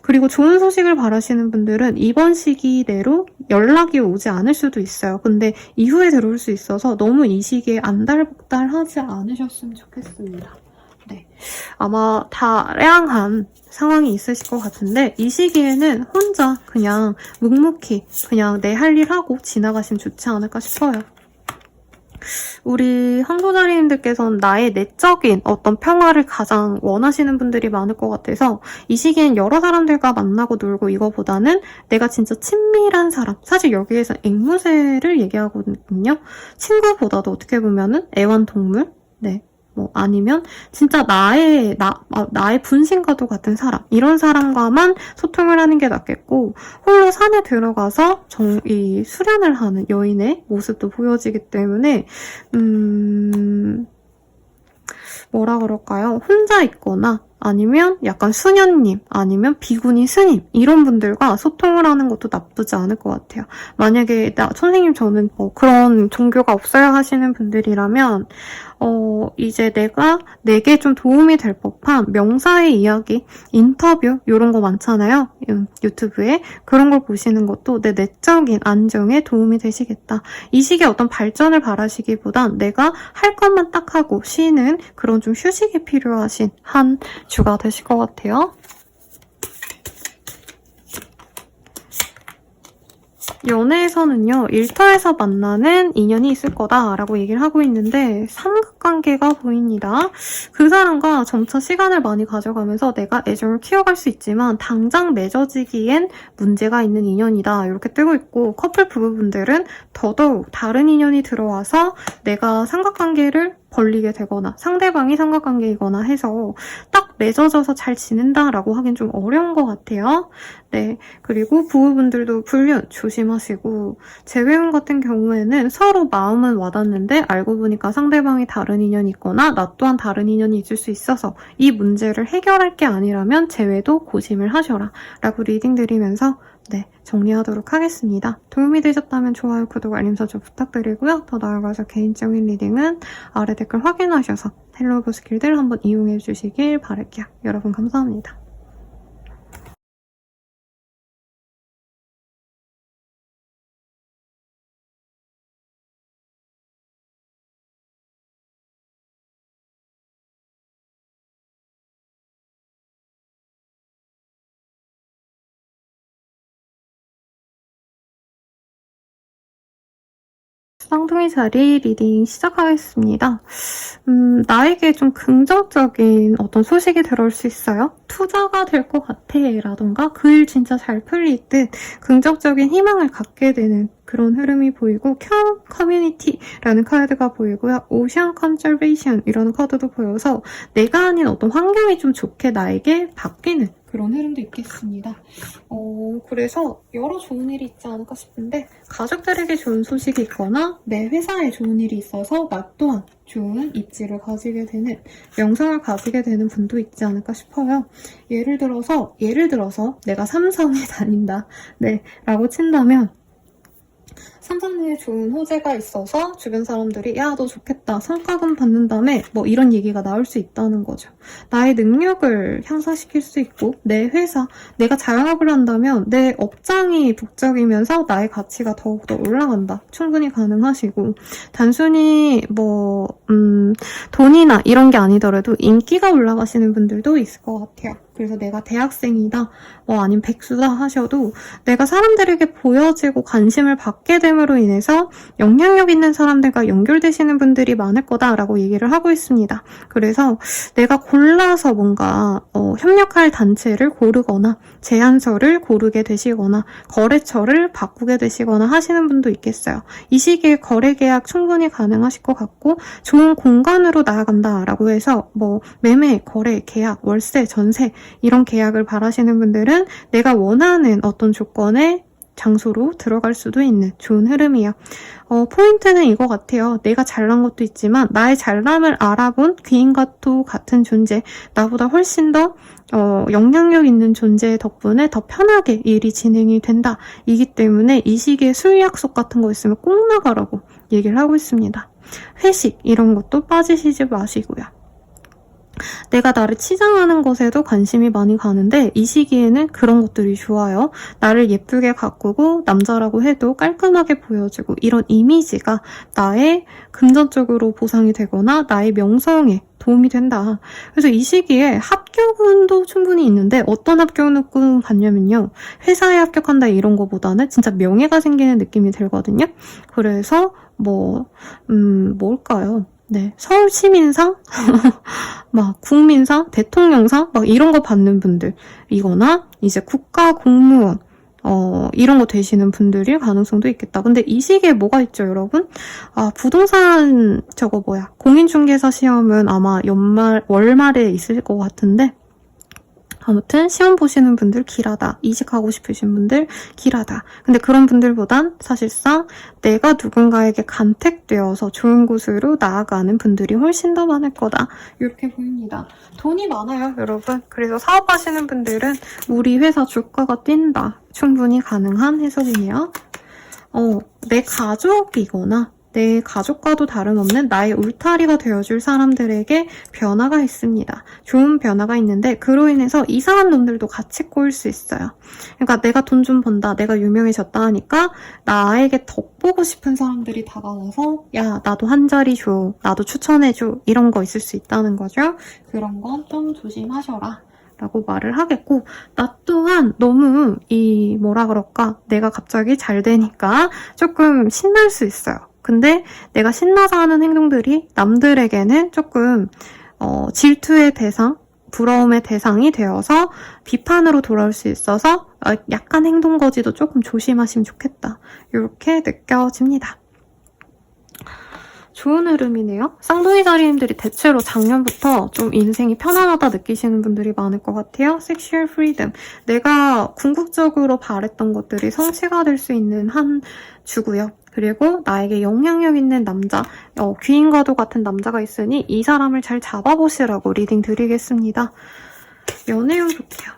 그리고 좋은 소식을 바라시는 분들은 이번 시기 내로 연락이 오지 않을 수도 있어요. 근데 이후에 들어올 수 있어서 너무 이 시기에 안달복달하지 않으셨으면 좋겠습니다. 네, 아마 다양한 상황이 있으실 것 같은데 이 시기에는 혼자 그냥 묵묵히 그냥 내 할 일 하고 지나가시면 좋지 않을까 싶어요. 우리 황소자리님들께서는 나의 내적인 어떤 평화를 가장 원하시는 분들이 많을 것 같아서 이 시기엔 여러 사람들과 만나고 놀고 이거보다는 내가 진짜 친밀한 사람, 사실 여기에서 앵무새를 얘기하거든요. 친구보다도 어떻게 보면은 애완동물? 네. 아니면 진짜 나의 분신과도 같은 사람, 이런 사람과만 소통을 하는 게 낫겠고 홀로 산에 들어가서 이 수련을 하는 여인의 모습도 보여지기 때문에 뭐라 그럴까요? 혼자 있거나 아니면 약간 수녀님, 아니면 비구니 스님 이런 분들과 소통을 하는 것도 나쁘지 않을 것 같아요. 만약에 선생님 저는 그런 종교가 없어야 하시는 분들이라면 이제 내게 좀 도움이 될 법한 명사의 이야기, 인터뷰 이런 거 많잖아요. 유튜브에 그런 걸 보시는 것도 내 내적인 안정에 도움이 되시겠다. 이 시기에 어떤 발전을 바라시기보단 내가 할 것만 딱 하고 쉬는 그런 좀 휴식이 필요하신 한 주가 되실 것 같아요. 연애에서는요, 일터에서 만나는 인연이 있을 거다라고 얘기를 하고 있는데 삼각관계가 보입니다. 그 사람과 점차 시간을 많이 가져가면서 내가 애정을 키워갈 수 있지만 당장 맺어지기엔 문제가 있는 인연이다 이렇게 뜨고 있고, 커플 부부분들은 더더욱 다른 인연이 들어와서 내가 삼각관계를 벌리게 되거나 상대방이 삼각관계이거나 해서 딱 맺어져서 잘 지낸다라고 하긴 좀 어려운 것 같아요. 네, 그리고 부부분들도 불륜 조심하시고, 재회원 같은 경우에는 서로 마음은 와닿는데 알고 보니까 상대방이 다른 인연이 있거나 나 또한 다른 인연이 있을 수 있어서 이 문제를 해결할 게 아니라면 재회도 고심을 하셔라 라고 리딩 드리면서 네, 정리하도록 하겠습니다. 도움이 되셨다면 좋아요, 구독, 알림 설정 부탁드리고요. 더 나아가서 개인적인 리딩은 아래 댓글 확인하셔서 텔레그램 스킬들 한번 이용해 주시길 바랄게요. 여러분 감사합니다. 쌍둥이 자리 리딩 시작하겠습니다. 나에게 좀 긍정적인 어떤 소식이 들어올 수 있어요. 투자가 될 것 같아 라던가 그 일 진짜 잘 풀릴 듯 긍정적인 희망을 갖게 되는 그런 흐름이 보이고, 켜 커뮤니티라는 카드가 보이고요. 오션 컨저베이션이라는 카드도 보여서 내가 아닌 어떤 환경이 좀 좋게 나에게 바뀌는 그런 흐름도 있겠습니다. 그래서 여러 좋은 일이 있지 않을까 싶은데, 가족들에게 좋은 소식이 있거나 내 회사에 좋은 일이 있어서 나 또한 좋은 입지를 가지게 되는, 명성을 가지게 되는 분도 있지 않을까 싶어요. 예를 들어서 내가 삼성에 다닌다. 네, 라고 친다면 삼성에 좋은 호재가 있어서 주변 사람들이 야, 너 좋겠다, 성과금 받는 다음에 뭐 이런 얘기가 나올 수 있다는 거죠. 나의 능력을 향상시킬 수 있고, 내 회사, 내가 자영업을 한다면 내 업장이 북적이면서 나의 가치가 더욱더 올라간다. 충분히 가능하시고, 단순히 뭐 돈이나 이런 게 아니더라도 인기가 올라가시는 분들도 있을 것 같아요. 그래서 내가 대학생이다, 뭐 아니면 백수다 하셔도 내가 사람들에게 보여지고 관심을 받게 됨으로 인해서 영향력 있는 사람들과 연결되시는 분들이 많을 거다라고 얘기를 하고 있습니다. 그래서 내가 골라서 뭔가 협력할 단체를 고르거나 제안서를 고르게 되시거나 거래처를 바꾸게 되시거나 하시는 분도 있겠어요. 이 시기에 거래 계약 충분히 가능하실 것 같고, 좋은 공간으로 나아간다라고 해서 뭐 매매, 거래, 계약, 월세, 전세 이런 계약을 바라시는 분들은 내가 원하는 어떤 조건의 장소로 들어갈 수도 있는 좋은 흐름이에요. 포인트는 이거 같아요. 내가 잘난 것도 있지만 나의 잘남을 알아본 귀인과도 같은 존재, 나보다 훨씬 더 영향력 있는 존재 덕분에 더 편하게 일이 진행이 된다. 이기 때문에 이 시기에 술 약속 같은 거 있으면 꼭 나가라고 얘기를 하고 있습니다. 회식 이런 것도 빠지시지 마시고요. 내가 나를 치장하는 것에도 관심이 많이 가는데 이 시기에는 그런 것들이 좋아요. 나를 예쁘게 가꾸고 남자라고 해도 깔끔하게 보여주고, 이런 이미지가 나의 금전적으로 보상이 되거나 나의 명성에 도움이 된다. 그래서 이 시기에 합격운도 충분히 있는데, 어떤 합격운을 받냐면요, 회사에 합격한다 이런 거보다는 진짜 명예가 생기는 느낌이 들거든요. 그래서 뭘까요? 네, 서울시민상? 막 국민상? 대통령상? 막 이런 거 받는 분들이거나 이제 국가공무원 이런 거 되시는 분들일 가능성도 있겠다. 근데 이 시기에 뭐가 있죠, 여러분? 부동산 공인중개사 시험은 아마 월말에 있을 것 같은데, 아무튼 시험 보시는 분들 길하다, 이직하고 싶으신 분들 길하다. 근데 그런 분들보단 사실상 내가 누군가에게 간택되어서 좋은 곳으로 나아가는 분들이 훨씬 더 많을 거다, 이렇게 보입니다. 돈이 많아요, 여러분. 그래서 사업하시는 분들은 우리 회사 주가가 뛴다, 충분히 가능한 해석이네요. 내 가족이거나 내 가족과도 다름없는 나의 울타리가 되어줄 사람들에게 변화가 있습니다. 좋은 변화가 있는데 그로 인해서 이상한 놈들도 같이 꼬일 수 있어요. 그러니까 내가 돈 좀 번다, 내가 유명해졌다 하니까 나에게 덕보고 싶은 사람들이 다가와서 야, 나도 한 자리 줘, 나도 추천해줘, 이런 거 있을 수 있다는 거죠. 그런 건 좀 조심하셔라 라고 말을 하겠고, 나 또한 너무 내가 갑자기 잘 되니까 조금 신날 수 있어요. 근데 내가 신나서 하는 행동들이 남들에게는 조금 질투의 대상, 부러움의 대상이 되어서 비판으로 돌아올 수 있어서 약간 행동 거지도 조금 조심하시면 좋겠다. 이렇게 느껴집니다. 좋은 흐름이네요. 쌍둥이 자리님들이 대체로 작년부터 좀 인생이 편안하다 느끼시는 분들이 많을 것 같아요. 섹슈얼 프리덤. 내가 궁극적으로 바랬던 것들이 성취가 될 수 있는 한 주고요. 그리고 나에게 영향력 있는 남자, 귀인과도 같은 남자가 있으니 이 사람을 잘 잡아보시라고 리딩 드리겠습니다. 연애운 볼게요.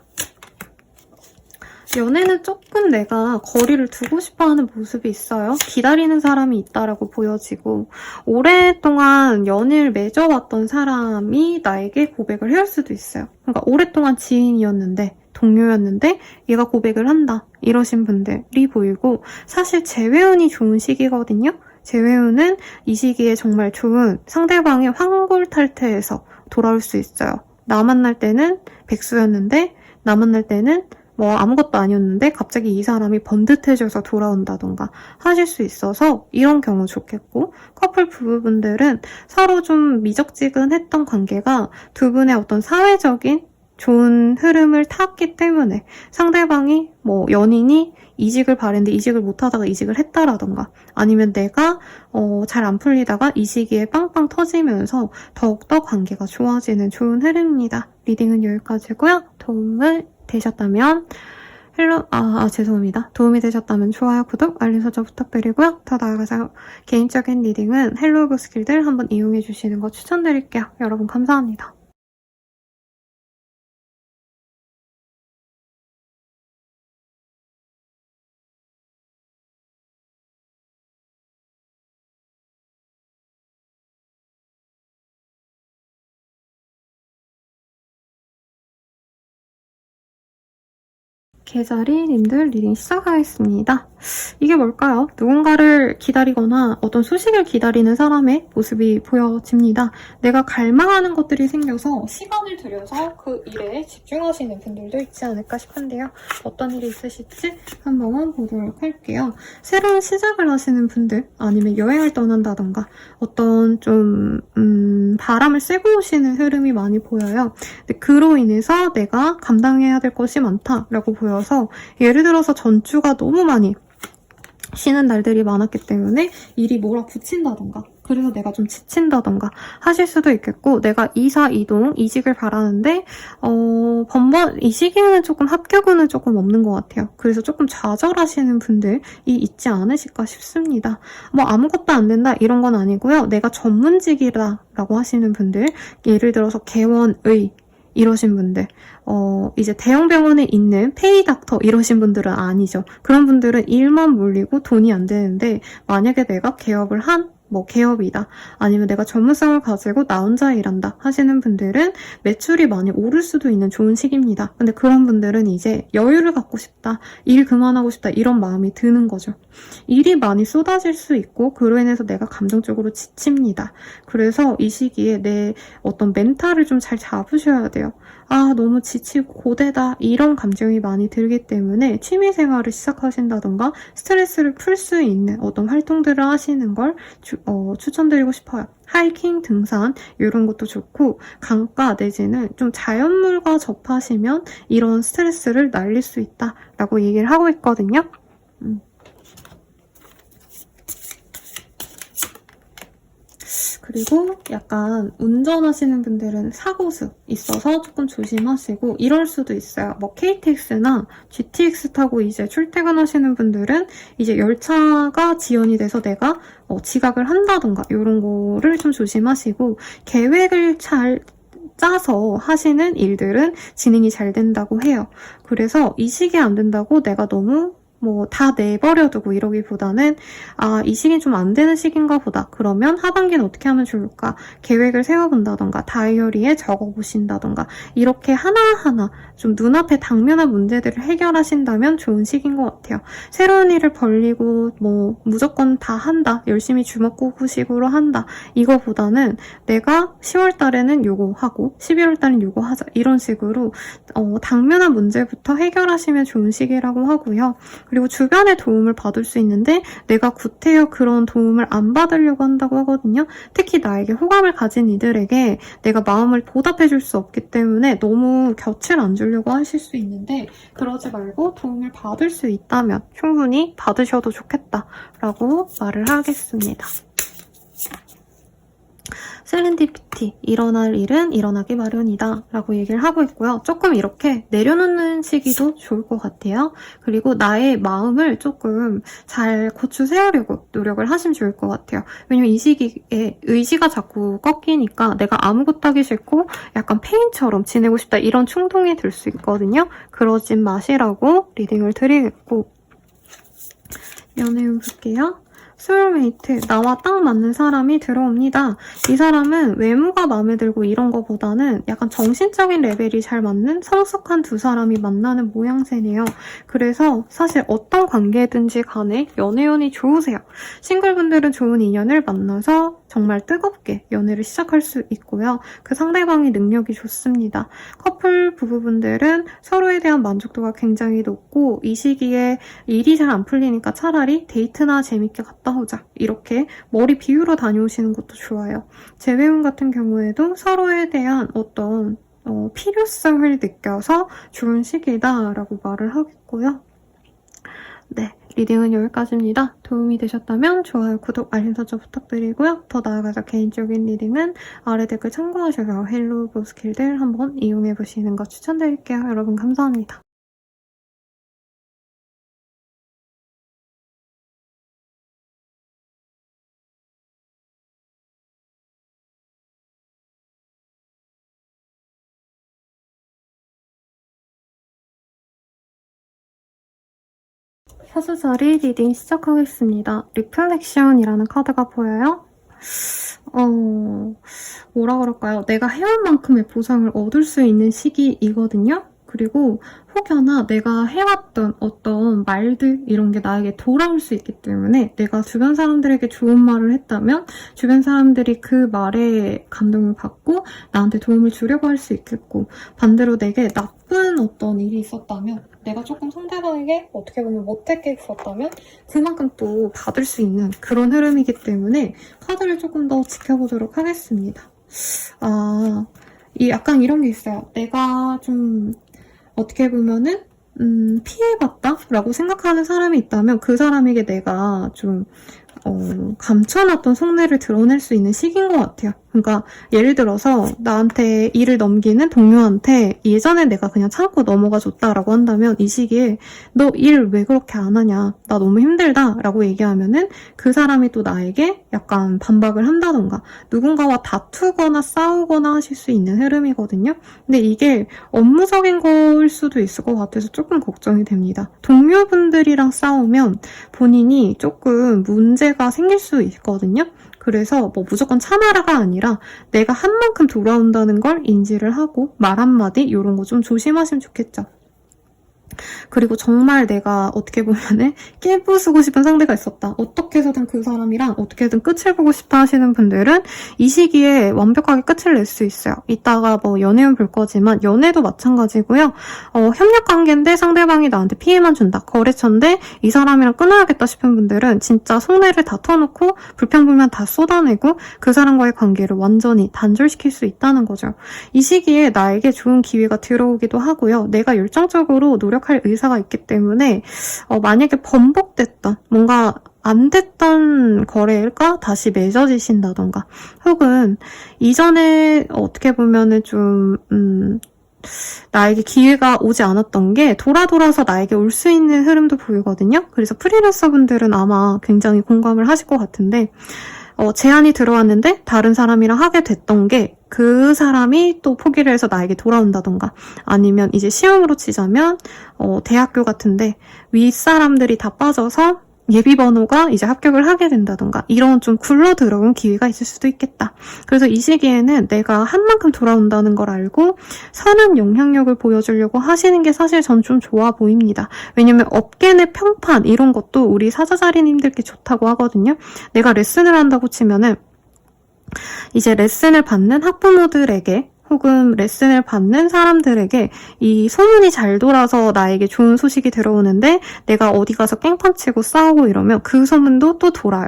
연애는 조금 내가 거리를 두고 싶어하는 모습이 있어요. 기다리는 사람이 있다라고 보여지고, 오랫동안 연을 맺어왔던 사람이 나에게 고백을 해올 수도 있어요. 그러니까 오랫동안 지인이었는데, 동료였는데 얘가 고백을 한다 이러신 분들이 보이고, 사실 재회운이 좋은 시기거든요. 재회운은 이 시기에 정말 좋은, 상대방의 황골탈퇴에서 돌아올 수 있어요. 나 만날 때는 백수였는데 나 만날 때는 아무것도 아니었는데 갑자기 이 사람이 번듯해져서 돌아온다던가 하실 수 있어서 이런 경우 좋겠고, 커플 부부분들은 서로 좀 미적지근했던 관계가 두 분의 어떤 사회적인 좋은 흐름을 탔기 때문에 상대방이 연인이 이직을 바랬는데 이직을 못하다가 이직을 했다라던가, 아니면 내가 잘 안 풀리다가 이 시기에 빵빵 터지면서 더욱더 관계가 좋아지는 좋은 흐름입니다. 리딩은 여기까지고요. 도움을 되셨다면 죄송합니다. 도움이 되셨다면 좋아요, 구독, 알림 설정 부탁드리고요. 더 나아가서 개인적인 리딩은 헬로우 스킬들 한번 이용해 주시는 거 추천드릴게요. 여러분 감사합니다. 개자리님들 리딩 시작하겠습니다. 이게 뭘까요? 누군가를 기다리거나 어떤 소식을 기다리는 사람의 모습이 보여집니다. 내가 갈망하는 것들이 생겨서 시간을 들여서 그 일에 집중하시는 분들도 있지 않을까 싶은데요. 어떤 일이 있으실지 한번 보도록 할게요. 새로운 시작을 하시는 분들, 아니면 여행을 떠난다던가 어떤 좀 바람을 쐬고 오시는 흐름이 많이 보여요. 근데 그로 인해서 내가 감당해야 될 것이 많다라고 보여서, 예를 들어서 전주가 너무 많이 쉬는 날들이 많았기 때문에 일이 몰아붙인다던가, 그래서 내가 좀 지친다던가 하실 수도 있겠고, 내가 이사, 이동, 이직을 바라는데 이 시기에는 조금 합격운은 조금 없는 것 같아요. 그래서 조금 좌절하시는 분들이 있지 않으실까 싶습니다. 아무것도 안 된다 이런 건 아니고요. 내가 전문직이다 라고 하시는 분들, 예를 들어서 개원의 이러신 분들, 이제 대형 병원에 있는 페이닥터 이러신 분들은 아니죠. 그런 분들은 일만 몰리고 돈이 안 되는데, 만약에 내가 개업을 개업이다, 아니면 내가 전문성을 가지고 나 혼자 일한다 하시는 분들은 매출이 많이 오를 수도 있는 좋은 시기입니다. 근데 그런 분들은 이제 여유를 갖고 싶다, 일 그만하고 싶다 이런 마음이 드는 거죠. 일이 많이 쏟아질 수 있고 그로 인해서 내가 감정적으로 지칩니다. 그래서 이 시기에 내 어떤 멘탈을 좀 잘 잡으셔야 돼요. 너무 지치고 고되다 이런 감정이 많이 들기 때문에 취미생활을 시작하신다던가 스트레스를 풀 수 있는 어떤 활동들을 하시는 걸 추천드리고 싶어요. 하이킹, 등산 이런 것도 좋고, 강가 내지는 좀 자연물과 접하시면 이런 스트레스를 날릴 수 있다라고 얘기를 하고 있거든요. 그리고 약간 운전하시는 분들은 사고수 있어서 조금 조심하시고, 이럴 수도 있어요. KTX나 GTX 타고 이제 출퇴근하시는 분들은 이제 열차가 지연이 돼서 내가 지각을 한다던가 이런 거를 좀 조심하시고, 계획을 잘 짜서 하시는 일들은 진행이 잘 된다고 해요. 그래서 이 시기에 안 된다고 내가 너무 뭐 다 내버려두고 이러기보다는 이 시기는 좀 안 되는 시기인가 보다. 그러면 하반기는 어떻게 하면 좋을까? 계획을 세워본다던가 다이어리에 적어보신다던가 이렇게 하나하나 좀 눈앞에 당면한 문제들을 해결하신다면 좋은 시기인 것 같아요. 새로운 일을 벌리고 뭐 무조건 다 한다. 열심히 주먹구구식으로 한다. 이거보다는 내가 10월 달에는 요거 하고 11월 달엔 요거 하자. 이런 식으로 당면한 문제부터 해결하시면 좋은 시기라고 하고요. 그리고 주변의 도움을 받을 수 있는데 내가 구태여 그런 도움을 안 받으려고 한다고 하거든요. 특히 나에게 호감을 가진 이들에게 내가 마음을 보답해줄 수 없기 때문에 너무 곁을 안 주려고 하실 수 있는데 그러지 말고 도움을 받을 수 있다면 충분히 받으셔도 좋겠다라고 말을 하겠습니다. 셀렌디피티, 일어날 일은 일어나기 마련이다 라고 얘기를 하고 있고요. 조금 이렇게 내려놓는 시기도 좋을 것 같아요. 그리고 나의 마음을 조금 잘 고추 세우려고 노력을 하시면 좋을 것 같아요. 왜냐면 이 시기에 의지가 자꾸 꺾이니까 내가 아무것도 하기 싫고 약간 페인처럼 지내고 싶다 이런 충동이 들 수 있거든요. 그러진 마시라고 리딩을 드리겠고 연애운 볼게요. 소울메이트, 나와 딱 맞는 사람이 들어옵니다. 이 사람은 외모가 마음에 들고 이런 거보다는 약간 정신적인 레벨이 잘 맞는 성숙한 두 사람이 만나는 모양새네요. 그래서 사실 어떤 관계든지 간에 연애운이 좋으세요. 싱글분들은 좋은 인연을 만나서 정말 뜨겁게 연애를 시작할 수 있고요. 그 상대방의 능력이 좋습니다. 커플 부부분들은 서로에 대한 만족도가 굉장히 높고 이 시기에 일이 잘 안 풀리니까 차라리 데이트나 재밌게 갔다 오자 이렇게 머리 비우러 다녀오시는 것도 좋아요. 재회운 같은 경우에도 서로에 대한 어떤 필요성을 느껴서 좋은 시기다라고 말을 하겠고요. 네, 리딩은 여기까지입니다. 도움이 되셨다면 좋아요, 구독, 알림 설정 부탁드리고요. 더 나아가서 개인적인 리딩은 아래 댓글 참고하셔서 헬로 보스킬들 한번 이용해보시는 거 추천드릴게요. 여러분 감사합니다. 사수자리 리딩 시작하겠습니다. 리플렉션이라는 카드가 보여요. 뭐라 그럴까요? 내가 해온 만큼의 보상을 얻을 수 있는 시기이거든요. 그리고 혹여나 내가 해왔던 어떤 말들 이런 게 나에게 돌아올 수 있기 때문에 내가 주변 사람들에게 좋은 말을 했다면 주변 사람들이 그 말에 감동을 받고 나한테 도움을 주려고 할 수 있겠고 반대로 내게 나쁜 어떤 일이 있었다면 내가 조금 상대방에게 어떻게 보면 못되게 있었다면 그만큼 또 받을 수 있는 그런 흐름이기 때문에 카드를 조금 더 지켜보도록 하겠습니다. 약간 이런 게 있어요. 내가 좀 어떻게 보면은 피해봤다라고 생각하는 사람이 있다면 그 사람에게 내가 좀 감춰놨던 속내를 드러낼 수 있는 시기인 것 같아요. 그러니까 예를 들어서 나한테 일을 넘기는 동료한테 예전에 내가 그냥 참고 넘어가 줬다라고 한다면 이 시기에 너 일 왜 그렇게 안 하냐 나 너무 힘들다 라고 얘기하면은 그 사람이 또 나에게 약간 반박을 한다던가 누군가와 다투거나 싸우거나 하실 수 있는 흐름이거든요. 근데 이게 업무적인 거일 수도 있을 것 같아서 조금 걱정이 됩니다. 동료분들이랑 싸우면 본인이 조금 문제가 생길 수 있거든요. 그래서 뭐 무조건 참아라가 아니라 내가 한 만큼 돌아온다는 걸 인지를 하고 말 한마디 이런 거 좀 조심하시면 좋겠죠. 그리고 정말 내가 어떻게 보면은 깨부수고 싶은 상대가 있었다. 어떻게 해서든 그 사람이랑 어떻게든 끝을 보고 싶다 하시는 분들은 이 시기에 완벽하게 끝을 낼 수 있어요. 이따가 뭐 연애운 볼 거지만 연애도 마찬가지고요. 협력 관계인데 상대방이 나한테 피해만 준다. 거래처인데 이 사람이랑 끊어야겠다 싶은 분들은 진짜 속내를 다 터놓고 불평불만 다 쏟아내고 그 사람과의 관계를 완전히 단절시킬 수 있다는 거죠. 이 시기에 나에게 좋은 기회가 들어오기도 하고요. 내가 열정적으로 노력할 의사가 있기 때문에 만약에 번복됐던 뭔가 안 됐던 거래가 다시 맺어지신다던가 혹은 이전에 어떻게 보면은 좀 나에게 기회가 오지 않았던 게 돌아서 나에게 올 수 있는 흐름도 보이거든요. 그래서 프리랜서 분들은 아마 굉장히 공감을 하실 것 같은데 제안이 들어왔는데 다른 사람이랑 하게 됐던 게 그 사람이 또 포기를 해서 나에게 돌아온다던가, 아니면 이제 시험으로 치자면 대학교 같은데 윗사람들이 다 빠져서 예비번호가 이제 합격을 하게 된다던가, 이런 좀 굴러 들어온 기회가 있을 수도 있겠다. 그래서 이 시기에는 내가 한 만큼 돌아온다는 걸 알고 선한 영향력을 보여주려고 하시는 게 사실 전 좀 좋아 보입니다. 왜냐면 업계 내 평판 이런 것도 우리 사자자리님들께 좋다고 하거든요. 내가 레슨을 한다고 치면은 이제 레슨을 받는 학부모들에게 혹은 레슨을 받는 사람들에게 이 소문이 잘 돌아서 나에게 좋은 소식이 들어오는데, 내가 어디 가서 깽판 치고 싸우고 이러면 그 소문도 또 돌아요.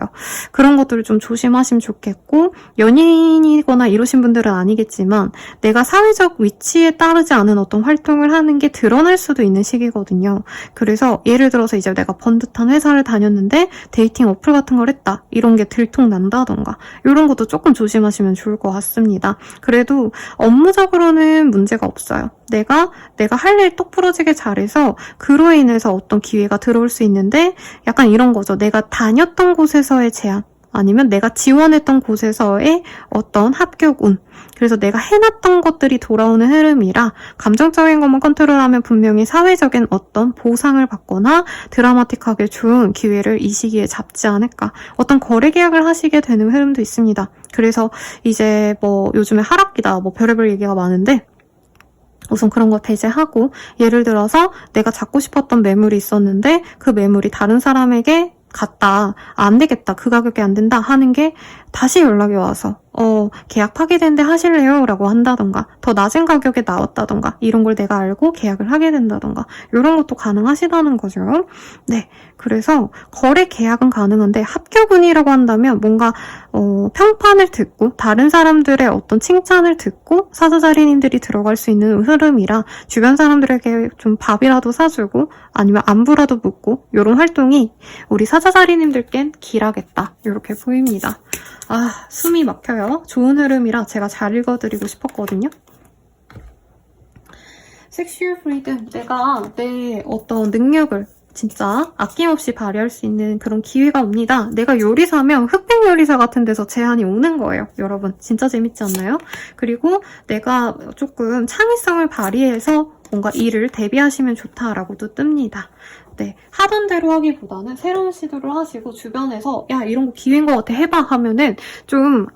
그런 것들을 좀 조심하시면 좋겠고, 연예인이거나 이러신 분들은 아니겠지만 내가 사회적 위치에 따르지 않은 어떤 활동을 하는 게 드러날 수도 있는 시기거든요. 그래서 예를 들어서 이제 내가 번듯한 회사를 다녔는데 데이팅 어플 같은 걸 했다, 이런 게 들통난다던가, 이런 것도 조금 조심하시면 좋을 것 같습니다. 그래도 업무적으로는 문제가 없어요. 내가 할 일 똑부러지게 잘해서 그로 인해서 어떤 기회가 들어올 수 있는데, 약간 이런 거죠. 내가 다녔던 곳에서의 제한, 아니면 내가 지원했던 곳에서의 어떤 합격운, 그래서 내가 해놨던 것들이 돌아오는 흐름이라 감정적인 것만 컨트롤하면 분명히 사회적인 어떤 보상을 받거나 드라마틱하게 좋은 기회를 이 시기에 잡지 않을까. 어떤 거래 계약을 하시게 되는 흐름도 있습니다. 그래서 이제 뭐 요즘에 하락기다, 뭐 별의별 얘기가 많은데, 우선 그런 거 배제하고, 예를 들어서 내가 잡고 싶었던 매물이 있었는데 그 매물이 다른 사람에게 갔다, 안 되겠다, 그 가격에 안 된다 하는 게 다시 연락이 와서 계약 파기된데 하실래요? 라고 한다던가, 더 낮은 가격에 나왔다던가, 이런 걸 내가 알고 계약을 하게 된다던가, 이런 것도 가능하시다는 거죠. 네, 그래서 거래 계약은 가능한데 합격운이라고 한다면 뭔가 평판을 듣고 다른 사람들의 어떤 칭찬을 듣고 사자자리님들이 들어갈 수 있는 흐름이라, 주변 사람들에게 좀 밥이라도 사주고 아니면 안부라도 묻고, 이런 활동이 우리 사자자리님들께는 길하겠다, 이렇게 보입니다. 아, 숨이 막혀요. 좋은 흐름이라 제가 잘 읽어드리고 싶었거든요. 섹슈얼 프리덤, 내가 내 어떤 능력을 진짜 아낌없이 발휘할 수 있는 그런 기회가 옵니다. 내가 요리사면 흑백 요리사 같은 데서 제안이 오는 거예요. 여러분, 진짜 재밌지 않나요? 그리고 내가 조금 창의성을 발휘해서 뭔가 일을 대비하시면 좋다라고도 뜹니다. 네, 하던 대로 하기보다는 새로운 시도를 하시고, 주변에서 야, 이런 거 기회인 것 같아, 해봐 하면은 좀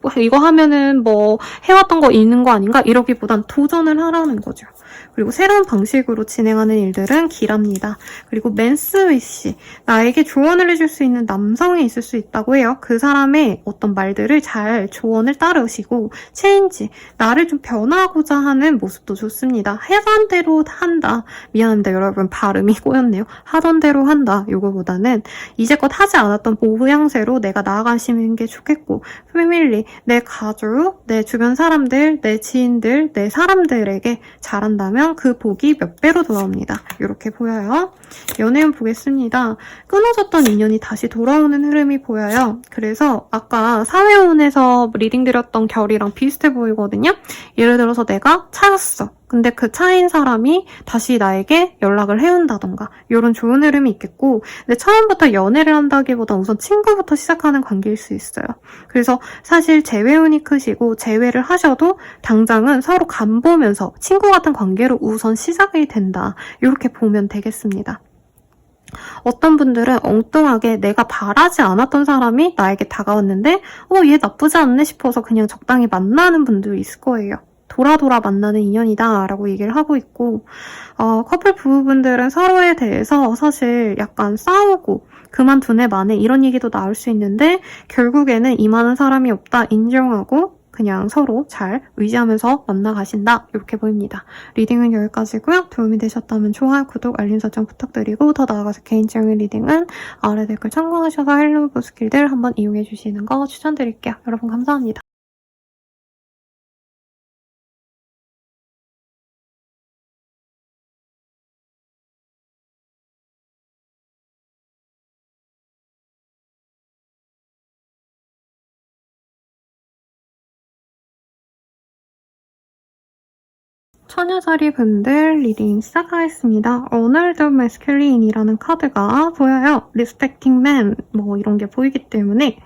뭐 이거 하면은 뭐 해왔던 거 있는 거 아닌가, 이러기보단 도전을 하라는 거죠. 그리고 새로운 방식으로 진행하는 일들은 길합니다. 그리고 맨스위시, 나에게 조언을 해줄 수 있는 남성이 있을 수 있다고 해요. 그 사람의 어떤 말들을 잘 조언을 따르시고, 체인지, 나를 좀 변화하고자 하는 모습도 좋습니다. 하던 대로 한다. 미안합니다, 여러분, 발음이 꼬였네요. 하던 대로 한다, 요거보다는 이제껏 하지 않았던 모양새로 내가 나아가시는 게 좋겠고, 패밀리, 내 가족, 내 주변 사람들, 내 지인들, 내 사람들에게 잘한다면 그 복이 몇 배로 돌아옵니다. 이렇게 보여요. 연애운 보겠습니다. 끊어졌던 인연이 다시 돌아오는 흐름이 보여요. 그래서 아까 사회운에서 리딩 드렸던 결이랑 비슷해 보이거든요. 예를 들어서 내가 차였어. 근데 그 차인 사람이 다시 나에게 연락을 해온다던가, 이런 좋은 흐름이 있겠고, 근데 처음부터 연애를 한다기보다 우선 친구부터 시작하는 관계일 수 있어요. 그래서 사실 재회운이 크시고, 재회를 하셔도 당장은 서로 간보면서 친구 같은 관계로 우선 시작이 된다, 이렇게 보면 되겠습니다. 어떤 분들은 엉뚱하게 내가 바라지 않았던 사람이 나에게 다가왔는데 얘 나쁘지 않네 싶어서 그냥 적당히 만나는 분도 있을 거예요. 돌아 만나는 인연이다 라고 얘기를 하고 있고, 커플 부부분들은 서로에 대해서 사실 약간 싸우고 그만두네 마네 이런 얘기도 나올 수 있는데, 결국에는 이만한 사람이 없다 인정하고 그냥 서로 잘 의지하면서 만나가신다, 이렇게 보입니다. 리딩은 여기까지고요. 도움이 되셨다면 좋아요, 구독, 알림 설정 부탁드리고, 더 나아가서 개인적인 리딩은 아래 댓글 참고하셔서 헬로우 스킬들 한번 이용해주시는 거 추천드릴게요. 여러분 감사합니다. 처녀자리 분들 리딩 시작하겠습니다. 오늘도 마스큘린이라는 카드가 보여요. Respecting man 뭐 이런 게 보이기 때문에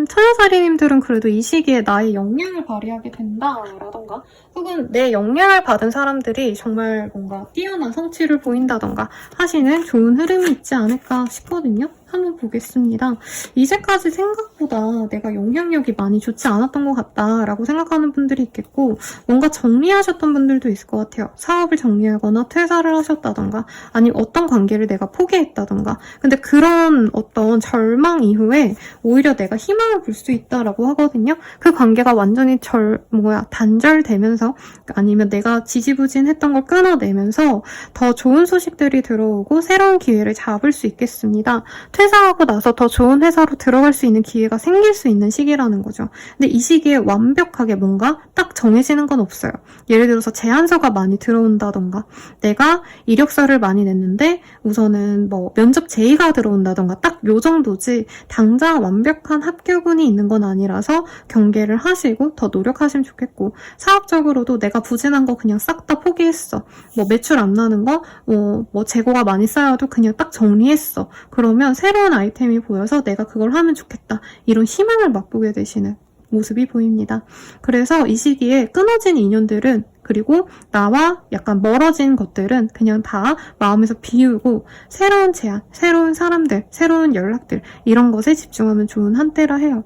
천여살이님들은 그래도 이 시기에 나의 역량을 발휘하게 된다라던가 혹은 내 역량을 받은 사람들이 정말 뭔가 뛰어난 성취를 보인다던가 하시는 좋은 흐름이 있지 않을까 싶거든요. 한번 보겠습니다. 이제까지 생각보다 내가 영향력이 많이 좋지 않았던 것 같다라고 생각하는 분들이 있겠고 뭔가 정리하셨던 분들도 있을 것 같아요. 사업을 정리하거나 퇴사를 하셨다던가 아니면 어떤 관계를 내가 포기했다던가 근데 그런 어떤 절망 이후에 오히려 내가 희망을 볼 수 있다라고 하거든요. 그 관계가 완전히 단절되면서 아니면 내가 지지부진했던 걸 끊어내면서 더 좋은 소식들이 들어오고 새로운 기회를 잡을 수 있겠습니다. 퇴사하고 나서 더 좋은 회사로 들어갈 수 있는 기회가 생길 수 있는 시기라는 거죠. 근데 이 시기에 완벽하게 뭔가 딱 정해지는 건 없어요. 예를 들어서 제안서가 많이 들어온다던가 내가 이력서를 많이 냈는데 우선은 뭐 면접 제의가 들어온다던가 딱 요 정도지 당장 완벽한 합격운이 있는 건 아니라서 경계를 하시고 더 노력하시면 좋겠고 사업적으로도 내가 부진한 거 그냥 싹 다 포기했어. 뭐 매출 안 나는 거 뭐 재고가 많이 쌓여도 그냥 딱 정리했어. 그러면 새로운 아이템이 보여서 내가 그걸 하면 좋겠다. 이런 희망을 맛보게 되시는 모습이 보입니다. 그래서 이 시기에 끊어진 인연들은 그리고 나와 약간 멀어진 것들은 그냥 다 마음에서 비우고 새로운 제안, 새로운 사람들, 새로운 연락들 이런 것에 집중하면 좋은 한때라 해요.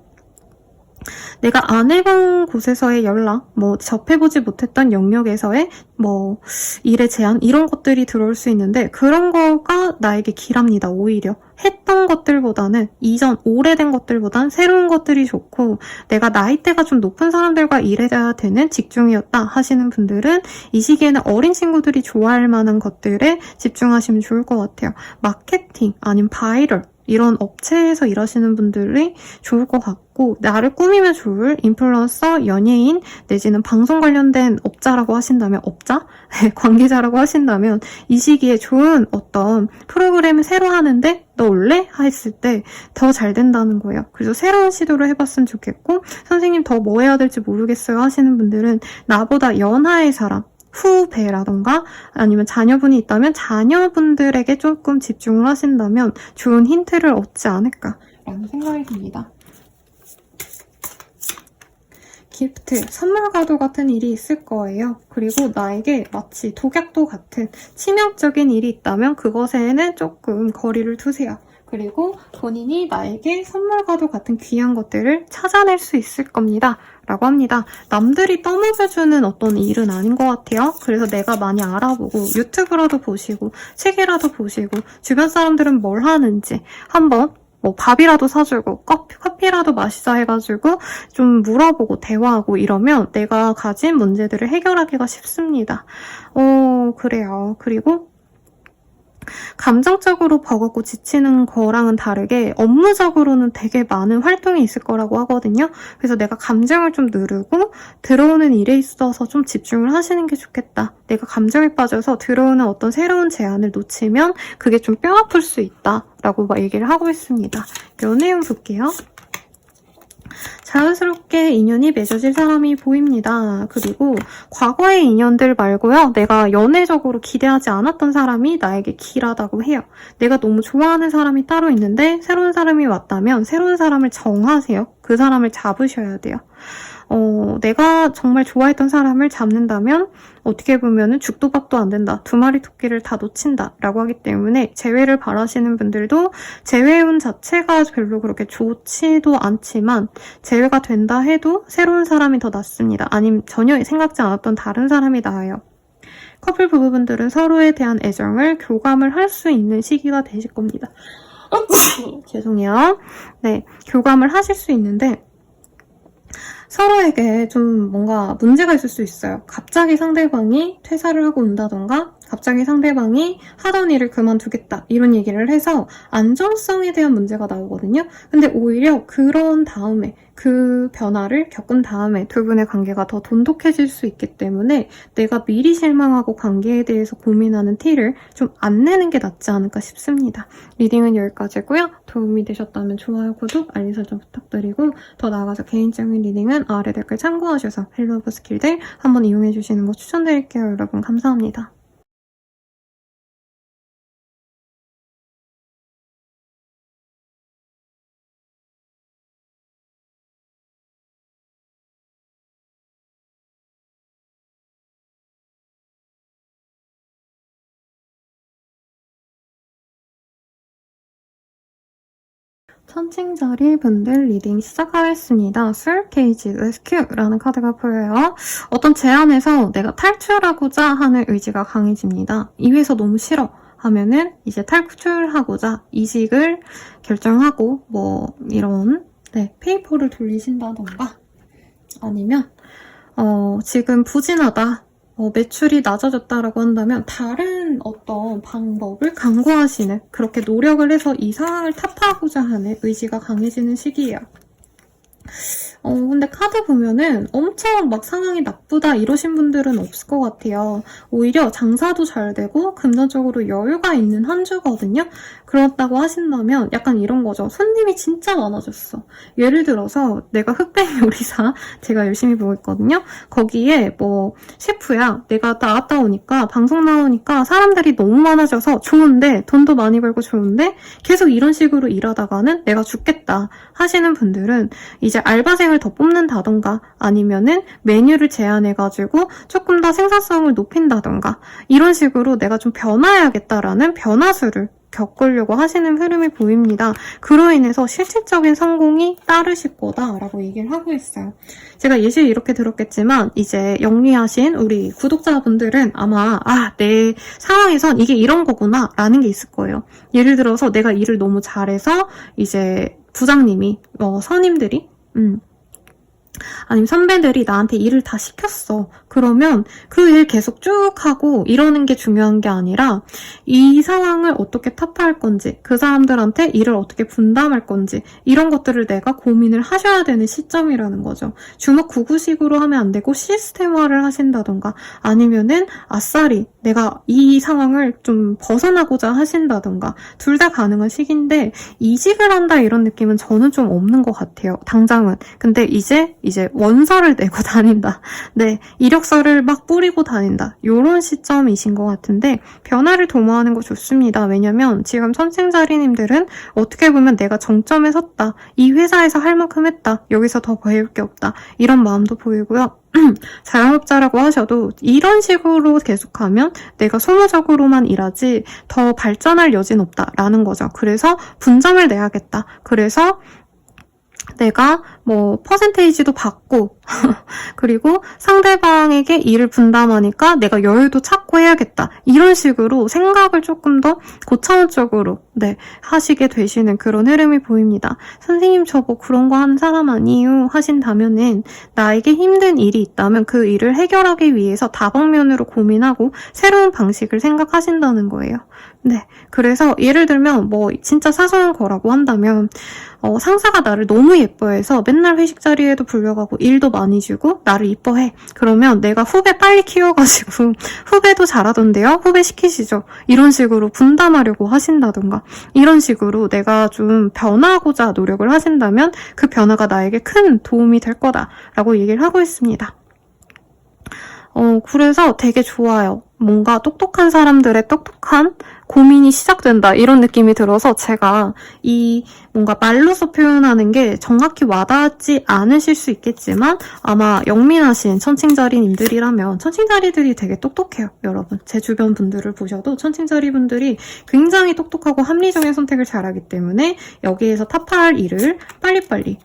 내가 안 해본 곳에서의 연락, 뭐 접해보지 못했던 영역에서의 뭐 일의 제안 이런 것들이 들어올 수 있는데 그런 거가 나에게 길합니다. 오히려 했던 것들보다는 이전 오래된 것들보단 새로운 것들이 좋고 내가 나이대가 좀 높은 사람들과 일해야 되는 직종이었다 하시는 분들은 이 시기에는 어린 친구들이 좋아할 만한 것들에 집중하시면 좋을 것 같아요. 마케팅 아니면 바이럴 이런 업체에서 일하시는 분들이 좋을 것 같고 나를 꾸미면 좋을 인플루언서, 연예인 내지는 방송 관련된 업자라고 하신다면 업자? 관계자라고 하신다면 이 시기에 좋은 어떤 프로그램을 새로 하는데 너 올래? 했을 때 더 잘 된다는 거예요. 그래서 새로운 시도를 해봤으면 좋겠고 선생님 더 뭐 해야 될지 모르겠어요 하시는 분들은 나보다 연하의 사람 후배라던가 아니면 자녀분이 있다면 자녀분들에게 조금 집중을 하신다면 좋은 힌트를 얻지 않을까라는 생각이 듭니다. 기프트, 선물 가도 같은 일이 있을 거예요. 그리고 나에게 마치 독약도 같은 치명적인 일이 있다면 그것에는 조금 거리를 두세요. 그리고 본인이 나에게 선물 가도 같은 귀한 것들을 찾아낼 수 있을 겁니다. 라고 합니다. 남들이 떠먹여주는 어떤 일은 아닌 것 같아요. 그래서 내가 많이 알아보고 유튜브라도 보시고 책이라도 보시고 주변 사람들은 뭘 하는지 한번 뭐 밥이라도 사주고 커피라도 마시자 해가지고 좀 물어보고 대화하고 이러면 내가 가진 문제들을 해결하기가 쉽습니다. 그래요. 그리고 감정적으로 버겁고 지치는 거랑은 다르게 업무적으로는 되게 많은 활동이 있을 거라고 하거든요. 그래서 내가 감정을 좀 누르고 들어오는 일에 있어서 좀 집중을 하시는 게 좋겠다. 내가 감정에 빠져서 들어오는 어떤 새로운 제안을 놓치면 그게 좀 뼈아플 수 있다라고 얘기를 하고 있습니다. 요 내용 볼게요. 자연스럽게 인연이 맺어질 사람이 보입니다. 그리고 과거의 인연들 말고요. 내가 연애적으로 기대하지 않았던 사람이 나에게 길하다고 해요. 내가 너무 좋아하는 사람이 따로 있는데 새로운 사람이 왔다면 새로운 사람을 정하세요. 그 사람을 잡으셔야 돼요. 내가 정말 좋아했던 사람을 잡는다면 어떻게 보면은 죽도 밥도 안 된다. 두 마리 토끼를 다 놓친다. 라고 하기 때문에 재회를 바라시는 분들도 재회운 자체가 별로 그렇게 좋지도 않지만 재회가 된다 해도 새로운 사람이 더 낫습니다. 아니면 전혀 생각지 않았던 다른 사람이 나아요. 커플 부부분들은 서로에 대한 애정을 교감을 할 수 있는 시기가 되실 겁니다. 죄송해요. 네, 교감을 하실 수 있는데 서로에게 좀 뭔가 문제가 있을 수 있어요. 갑자기 상대방이 퇴사를 하고 온다던가 갑자기 상대방이 하던 일을 그만두겠다 이런 얘기를 해서 안정성에 대한 문제가 나오거든요. 근데 오히려 그런 다음에 그 변화를 겪은 다음에 두 분의 관계가 더 돈독해질 수 있기 때문에 내가 미리 실망하고 관계에 대해서 고민하는 티를 좀 안 내는 게 낫지 않을까 싶습니다. 리딩은 여기까지고요. 도움이 되셨다면 좋아요, 구독, 알림 설정 부탁드리고 더 나아가서 개인적인 리딩은 아래 댓글 참고하셔서 헬로우브 스킬들 한번 이용해주시는 거 추천드릴게요. 여러분 감사합니다. 천칭자리 분들 리딩 시작하겠습니다. Soulcage Rescue라는 카드가 보여요. 어떤 제안에서 내가 탈출하고자 하는 의지가 강해집니다. 이 회사 너무 싫어 하면은 이제 탈출하고자 이직을 결정하고 뭐 이런 페이퍼를 돌리신다던가 아니면 지금 부진하다 매출이 낮아졌다라고 한다면 다른 어떤 방법을 강구하시는 그렇게 노력을 해서 이 상황을 타파하고자 하는 의지가 강해지는 시기예요. 근데 카드 보면은 엄청 막 상황이 나쁘다 이러신 분들은 없을 것 같아요. 오히려 장사도 잘 되고 금전적으로 여유가 있는 한 주거든요. 그렇다고 하신다면 약간 이런 거죠. 손님이 진짜 많아졌어. 예를 들어서 내가 흑백 요리사 제가 열심히 보고 있거든요. 거기에 뭐 셰프야 내가 나갔다 오니까 방송 나오니까 사람들이 너무 많아져서 좋은데 돈도 많이 벌고 좋은데 계속 이런 식으로 일하다가는 내가 죽겠다 하시는 분들은 이제 알바생을 더 뽑는다던가 아니면은 메뉴를 제한해가지고 조금 더 생산성을 높인다던가 이런 식으로 내가 좀 변화해야겠다라는 변화수를 겪으려고 하시는 흐름이 보입니다. 그로 인해서 실질적인 성공이 따르실 거다라고 얘기를 하고 있어요. 제가 예시를 이렇게 들었겠지만 이제 영리하신 우리 구독자분들은 아마 내 상황에선 이게 이런 거구나 라는 게 있을 거예요. 예를 들어서 내가 일을 너무 잘해서 이제 부장님이 선임들이 아니면 선배들이 나한테 일을 다 시켰어. 그러면 그 일 계속 쭉 하고 이러는 게 중요한 게 아니라 이 상황을 어떻게 타파할 건지 그 사람들한테 일을 어떻게 분담할 건지 이런 것들을 내가 고민을 하셔야 되는 시점이라는 거죠. 주먹구구식으로 하면 안 되고 시스템화를 하신다던가 아니면은 아싸리 내가 이 상황을 좀 벗어나고자 하신다던가 둘 다 가능한 시기인데 이직을 한다 이런 느낌은 저는 좀 없는 것 같아요. 당장은. 근데 이제 원서를 내고 다닌다. 네, 이력서를 막 뿌리고 다닌다. 이런 시점이신 것 같은데 변화를 도모하는 거 좋습니다. 왜냐면 지금 천칭자리님들은 어떻게 보면 내가 정점에 섰다. 이 회사에서 할 만큼 했다. 여기서 더 배울 게 없다. 이런 마음도 보이고요. 자영업자라고 하셔도 이런 식으로 계속하면 내가 소모적으로만 일하지 더 발전할 여지는 없다라는 거죠. 그래서 분점을 내야겠다. 그래서 내가 뭐 퍼센테이지도 받고 그리고 상대방에게 일을 분담하니까 내가 여유도 찾고 해야겠다. 이런 식으로 생각을 조금 더 고차원적으로 하시게 되시는 그런 흐름이 보입니다. 선생님 저 뭐 그런 거 하는 사람 아니에요 하신다면은 나에게 힘든 일이 있다면 그 일을 해결하기 위해서 다방면으로 고민하고 새로운 방식을 생각하신다는 거예요. 네, 그래서 예를 들면 뭐 진짜 사소한 거라고 한다면 상사가 나를 너무 예뻐해서 맨날 회식 자리에도 불려가고 일도 많이 주고 나를 이뻐해. 그러면 내가 후배 빨리 키워가지고 후배도 잘하던데요? 후배 시키시죠. 이런 식으로 분담하려고 하신다던가 이런 식으로 내가 좀 변화하고자 노력을 하신다면 그 변화가 나에게 큰 도움이 될 거다라고 얘기를 하고 있습니다. 그래서 되게 좋아요. 뭔가 똑똑한 사람들의 똑똑한 고민이 시작된다 이런 느낌이 들어서 제가 이 뭔가 말로서 표현하는 게 정확히 와닿지 않으실 수 있겠지만 아마 영민하신 천칭자리님들이라면 천칭자리들이 되게 똑똑해요. 여러분 제 주변 분들을 보셔도 천칭자리 분들이 굉장히 똑똑하고 합리적인 선택을 잘하기 때문에 여기에서 타파할 일을 빨리빨리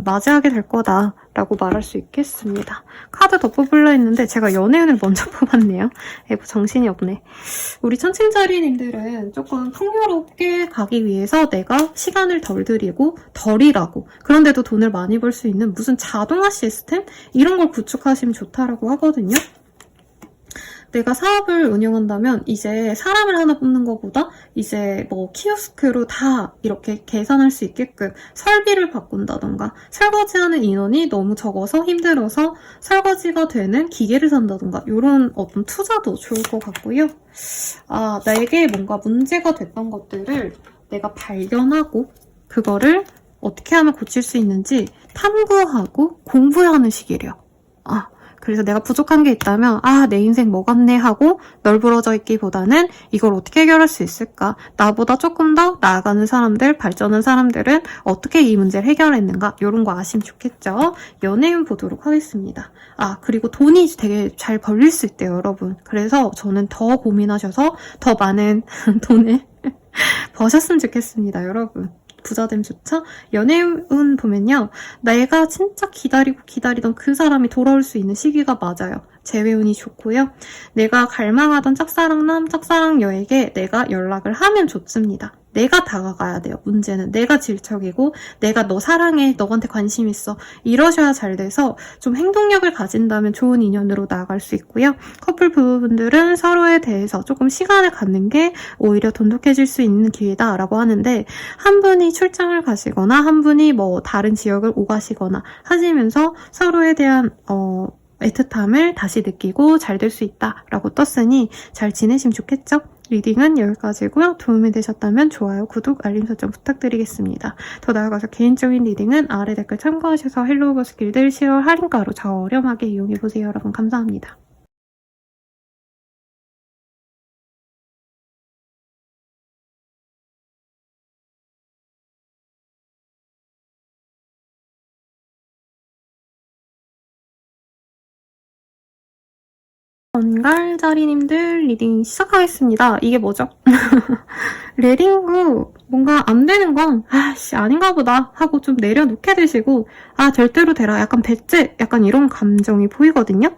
맞이하게 될 거다라고 말할 수 있겠습니다. 카드 더 뽑으려 했는데 제가 연애운을 먼저 뽑았네요. 정신이 없네. 우리 천칭자리님들은 조금 풍요롭게 가기 위해서 내가 시간을 덜 들이고 덜 일하고 그런데도 돈을 많이 벌 수 있는 무슨 자동화 시스템? 이런 걸 구축하시면 좋다라고 하거든요. 내가 사업을 운영한다면 이제 사람을 하나 뽑는 것보다 이제 뭐 키오스크로 다 이렇게 계산할 수 있게끔 설비를 바꾼다던가 설거지하는 인원이 너무 적어서 힘들어서 설거지가 되는 기계를 산다던가 이런 어떤 투자도 좋을 것 같고요. 나에게 뭔가 문제가 됐던 것들을 내가 발견하고 그거를 어떻게 하면 고칠 수 있는지 탐구하고 공부하는 시기래요. 그래서 내가 부족한 게 있다면 내 인생 뭐 같네 하고 널브러져 있기보다는 이걸 어떻게 해결할 수 있을까? 나보다 조금 더 나아가는 사람들, 발전한 사람들은 어떻게 이 문제를 해결했는가? 이런 거 아시면 좋겠죠? 연애운 보도록 하겠습니다. 그리고 돈이 되게 잘 벌릴 수 있대요, 여러분. 그래서 저는 더 고민하셔서 더 많은 돈을 버셨으면 좋겠습니다, 여러분. 부자됨조차 연애운 보면요. 내가 진짜 기다리던 그 사람이 돌아올 수 있는 시기가 맞아요. 재회운이 좋고요. 내가 갈망하던 짝사랑남, 짝사랑녀에게 내가 연락을 하면 좋습니다. 내가 다가가야 돼요. 문제는 내가 질척이고 내가 너 사랑해, 너한테 관심 있어 이러셔야 잘 돼서 좀 행동력을 가진다면 좋은 인연으로 나아갈 수 있고요. 커플 부부분들은 서로에 대해서 조금 시간을 갖는 게 오히려 돈독해질 수 있는 기회다라고 하는데 한 분이 출장을 가시거나 한 분이 뭐 다른 지역을 오가시거나 하시면서 서로에 대한 애틋함을 다시 느끼고 잘 될 수 있다라고 떴으니 잘 지내시면 좋겠죠? 리딩은 여기까지고요. 도움이 되셨다면 좋아요, 구독, 알림 설정 부탁드리겠습니다. 더 나아가서 개인적인 리딩은 아래 댓글 참고하셔서 헬로우버스 길드 10월 할인가로 저렴하게 이용해보세요. 여러분 감사합니다. 건갈자리님들 리딩 시작하겠습니다. 이게 뭐죠? 레딩후 뭔가 안 되는 건 아씨 아닌가 보다 하고 좀 내려놓게 되시고 아 절대로 되라 약간 배째 약간 이런 감정이 보이거든요.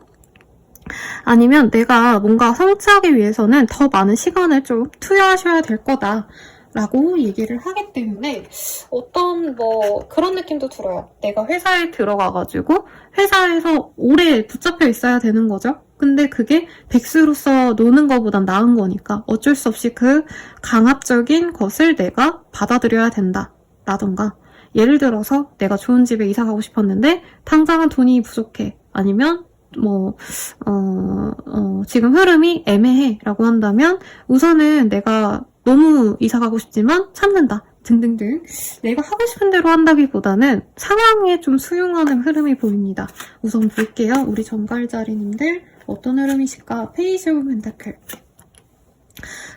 아니면 내가 뭔가 성취하기 위해서는 더 많은 시간을 좀 투여하셔야 될 거다 라고 얘기를 하기 때문에 어떤 그런 느낌도 들어요. 내가 회사에 들어가가지고 회사에서 오래 붙잡혀 있어야 되는 거죠. 근데 그게 백수로서 노는 것보단 나은 거니까 어쩔 수 없이 그 강압적인 것을 내가 받아들여야 된다 라던가 예를 들어서 내가 좋은 집에 이사 가고 싶었는데 당장은 돈이 부족해 아니면 지금 흐름이 애매해 라고 한다면 우선은 내가 너무 이사 가고 싶지만 참는다 등등등 내가 하고 싶은 대로 한다기보다는 상황에 좀 수용하는 흐름이 보입니다. 우선 볼게요. 우리 정갈자리님들 어떤 흐름이실까? 페이지 오브 펜타클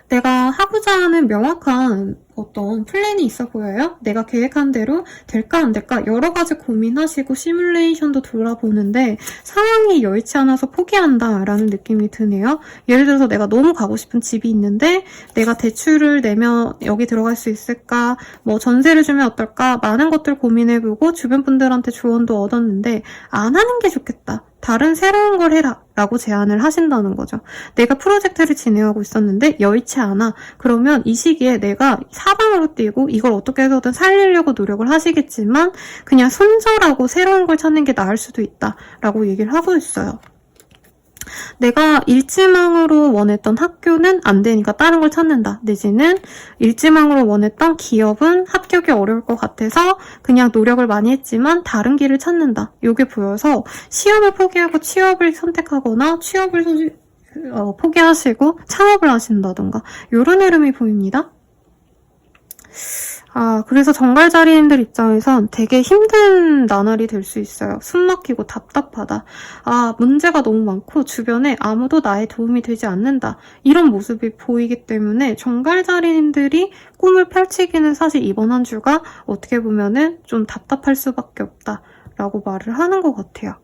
내가 하고자 하는 명확한 어떤 플랜이 있어 보여요? 내가 계획한 대로 될까 안 될까 여러 가지 고민하시고 시뮬레이션도 돌아보는데 상황이 여의치 않아서 포기한다라는 느낌이 드네요. 예를 들어서 내가 너무 가고 싶은 집이 있는데 내가 대출을 내면 여기 들어갈 수 있을까? 전세를 주면 어떨까? 많은 것들 고민해보고 주변 분들한테 조언도 얻었는데 안 하는 게 좋겠다. 다른 새로운 걸 해라 라고 제안을 하신다는 거죠. 내가 프로젝트를 진행하고 있었는데 여의치 않아. 그러면 이 시기에 내가 사방으로 뛰고 이걸 어떻게 해서든 살리려고 노력을 하시겠지만 그냥 손절하고 새로운 걸 찾는 게 나을 수도 있다 라고 얘기를 하고 있어요. 내가 일지망으로 원했던 학교는 안 되니까 다른 걸 찾는다. 내지는 일지망으로 원했던 기업은 합격이 어려울 것 같아서 그냥 노력을 많이 했지만 다른 길을 찾는다. 이게 보여서 시험을 포기하고 취업을 선택하거나 취업을 포기하시고 창업을 하신다던가 이런 흐름이 보입니다. 그래서 정갈자리님들 입장에선 되게 힘든 나날이 될 수 있어요. 숨 막히고 답답하다. 문제가 너무 많고 주변에 아무도 나의 도움이 되지 않는다. 이런 모습이 보이기 때문에 정갈자리님들이 꿈을 펼치기는 사실 이번 한 주가 어떻게 보면은 좀 답답할 수밖에 없다라고 말을 하는 것 같아요.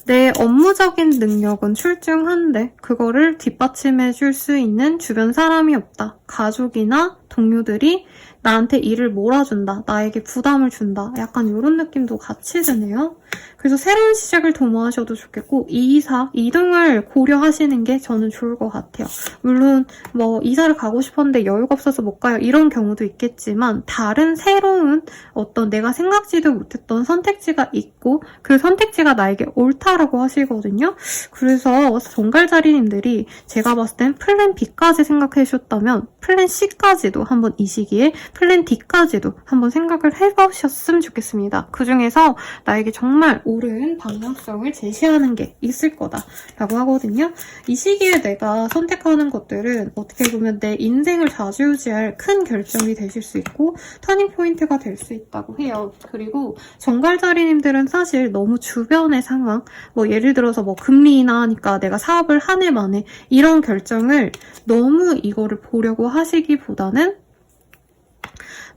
내 업무적인 능력은 출중한데 그거를 뒷받침해 줄 수 있는 주변 사람이 없다. 가족이나 동료들이 나한테 일을 몰아준다. 나에게 부담을 준다. 약간 이런 느낌도 같이 드네요. 그래서 새로운 시작을 도모하셔도 좋겠고 이등을 고려하시는 게 저는 좋을 것 같아요. 물론 이사를 가고 싶었는데 여유가 없어서 못 가요. 이런 경우도 있겠지만 다른 새로운 어떤 내가 생각지도 못했던 선택지가 있고 그 선택지가 나에게 옳다라고 하시거든요. 그래서 정갈자리님들이 제가 봤을 땐 플랜 B까지 생각해 주셨다면 플랜 C까지도 한번 이 시기에 플랜 D까지도 한번 생각을 해보셨으면 좋겠습니다. 그 중에서 나에게 정말 옳은 방향성을 제시하는 게 있을 거다라고 하거든요. 이 시기에 내가 선택하는 것들은 어떻게 보면 내 인생을 좌지우지할 큰 결정이 되실 수 있고 터닝포인트가 될 수 있다고 해요. 그리고 정갈자리님들은 사실 너무 주변의 상황, 예를 들어서 금리 인하하니까 내가 사업을 한 해 만에 이런 결정을 너무 이거를 보려고 하시기보다는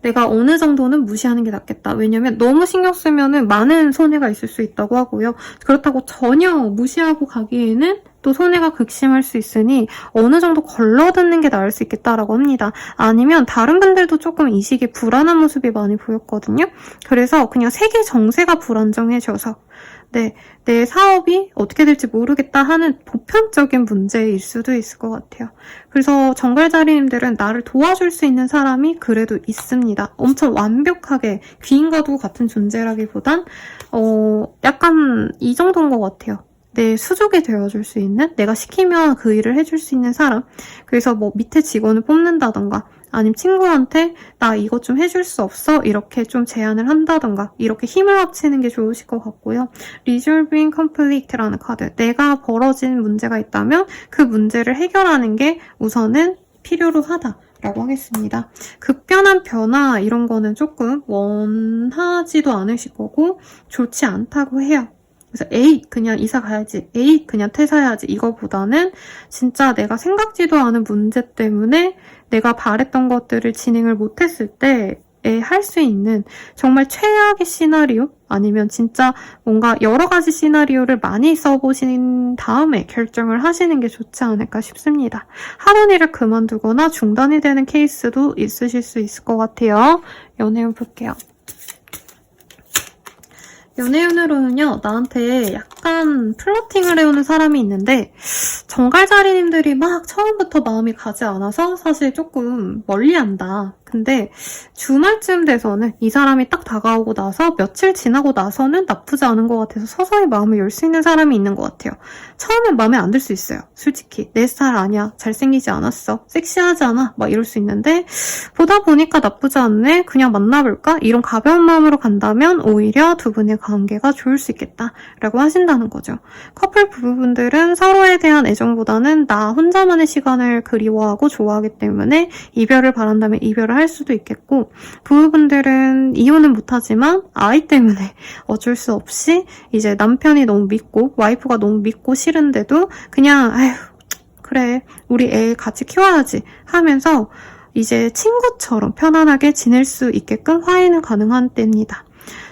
내가 어느 정도는 무시하는 게 낫겠다. 왜냐면 너무 신경 쓰면은 많은 손해가 있을 수 있다고 하고요. 그렇다고 전혀 무시하고 가기에는 또 손해가 극심할 수 있으니 어느 정도 걸러듣는 게 나을 수 있겠다라고 합니다. 아니면 다른 분들도 조금 이 시기에 불안한 모습이 많이 보였거든요. 그래서 그냥 세계 정세가 불안정해져서 내 사업이 어떻게 될지 모르겠다 하는 보편적인 문제일 수도 있을 것 같아요. 그래서 정갈자리님들은 나를 도와줄 수 있는 사람이 그래도 있습니다. 엄청 완벽하게 귀인과도 같은 존재라기보단 약간 이 정도인 것 같아요. 내 수족이 되어줄 수 있는, 내가 시키면 그 일을 해줄 수 있는 사람. 그래서 뭐 밑에 직원을 뽑는다던가 아니면 친구한테 나 이것 좀 해줄 수 없어? 이렇게 좀 제안을 한다던가 이렇게 힘을 합치는 게 좋으실 것 같고요. Resolving Conflict라는 카드. 내가 벌어진 문제가 있다면 그 문제를 해결하는 게 우선은 필요로 하다. 라고 하겠습니다. 급변한 변화 이런 거는 조금 원하지도 않으실 거고 좋지 않다고 해요. 그래서 에이 그냥 이사 가야지, 에이 그냥 퇴사해야지 이거보다는 진짜 내가 생각지도 않은 문제 때문에 내가 바랬던 것들을 진행을 못했을 때 할 수 있는 정말 최악의 시나리오 아니면 진짜 뭔가 여러 가지 시나리오를 많이 써보신 다음에 결정을 하시는 게 좋지 않을까 싶습니다. 하던 일을 그만두거나 중단이 되는 케이스도 있으실 수 있을 것 같아요. 연애운 볼게요. 연애운으로는요, 나한테 약간 플러팅을 해오는 사람이 있는데 정갈자리님들이 막 처음부터 마음이 가지 않아서 사실 조금 멀리한다. 근데 주말쯤 돼서는 이 사람이 딱 다가오고 나서 며칠 지나고 나서는 나쁘지 않은 것 같아서 서서히 마음을 열 수 있는 사람이 있는 것 같아요. 처음엔 마음에 안 들 수 있어요. 솔직히 내 스타일 아니야, 잘생기지 않았어, 섹시하지 않아 막 이럴 수 있는데 보다 보니까 나쁘지 않네, 그냥 만나볼까? 이런 가벼운 마음으로 간다면 오히려 두 분의 관계가 좋을 수 있겠다 라고 하신다는 거죠. 커플 부부분들은 서로에 대한 애정보다는 나 혼자만의 시간을 그리워하고 좋아하기 때문에 이별을 바란다면 이별을 할 수도 있겠고, 부부분들은 이혼은 못하지만 아이 때문에 어쩔 수 없이 이제 남편이 너무 믿고 와이프가 너무 믿고 싫은데도 그냥 아휴 그래 우리 애 같이 키워야지 하면서 이제 친구처럼 편안하게 지낼 수 있게끔 화해는 가능한 때입니다.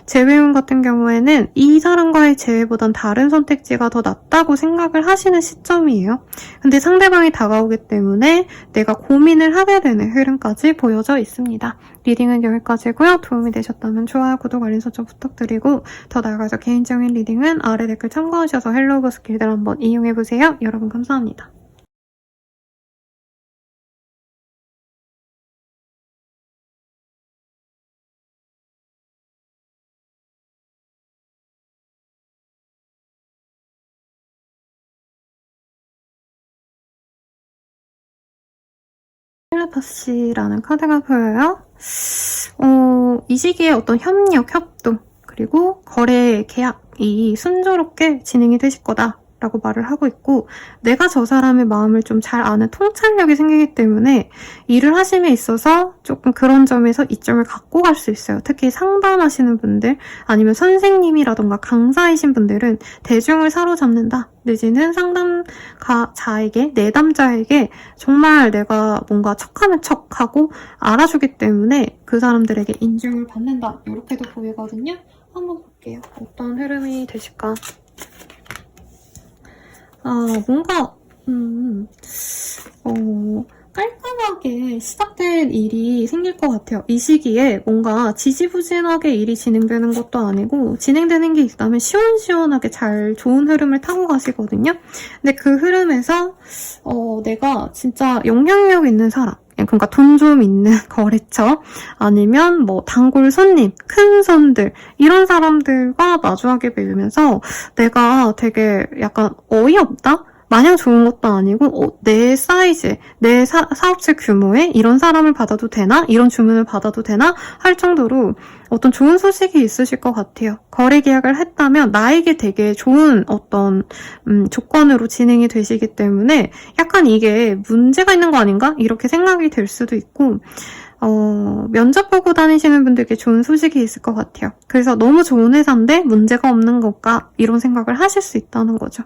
재회운 같은 경우에는 이 사람과의 재회보단 다른 선택지가 더 낫다고 생각을 하시는 시점이에요. 근데 상대방이 다가오기 때문에 내가 고민을 하게 되는 흐름까지 보여져 있습니다. 리딩은 여기까지고요. 도움이 되셨다면 좋아요, 구독, 알림 설정 부탁드리고 더 나아가서 개인적인 리딩은 아래 댓글 참고하셔서 헬로우 스킬들 한번 이용해보세요. 여러분 감사합니다. 텔레파시라는 카드가 보여요. 이 시기에 어떤 협력, 협동, 그리고 거래, 계약이 순조롭게 진행이 되실 거다 라고 말을 하고 있고, 내가 저 사람의 마음을 좀 잘 아는 통찰력이 생기기 때문에 일을 하심에 있어서 조금 그런 점에서 이점을 갖고 갈 수 있어요. 특히 상담하시는 분들 아니면 선생님이라던가 강사이신 분들은 대중을 사로잡는다 내지는 상담자에게, 내담자에게 정말 내가 뭔가 척하면 척하고 알아주기 때문에 그 사람들에게 인정을 받는다 이렇게도 보이거든요. 한번 볼게요. 어떤 흐름이 되실까? 뭔가 깔끔하게 시작된 일이 생길 것 같아요. 이 시기에 뭔가 지지부진하게 일이 진행되는 것도 아니고 진행되는 게 있다면 시원시원하게 잘 좋은 흐름을 타고 가시거든요. 근데 그 흐름에서 내가 진짜 영향력 있는 사람, 그러니까 돈 좀 있는 거래처 아니면 뭐 단골 손님, 큰 손들 이런 사람들과 마주하게 되면서 내가 되게 약간 어이없다? 마냥 좋은 것도 아니고 내 사이즈, 내 사업체 규모에 이런 사람을 받아도 되나? 이런 주문을 받아도 되나? 할 정도로 어떤 좋은 소식이 있으실 것 같아요. 거래 계약을 했다면 나에게 되게 좋은 어떤 조건으로 진행이 되시기 때문에 약간 이게 문제가 있는 거 아닌가? 이렇게 생각이 될 수도 있고, 면접 보고 다니시는 분들께 좋은 소식이 있을 것 같아요. 그래서 너무 좋은 회사인데 문제가 없는 걸까? 이런 생각을 하실 수 있다는 거죠.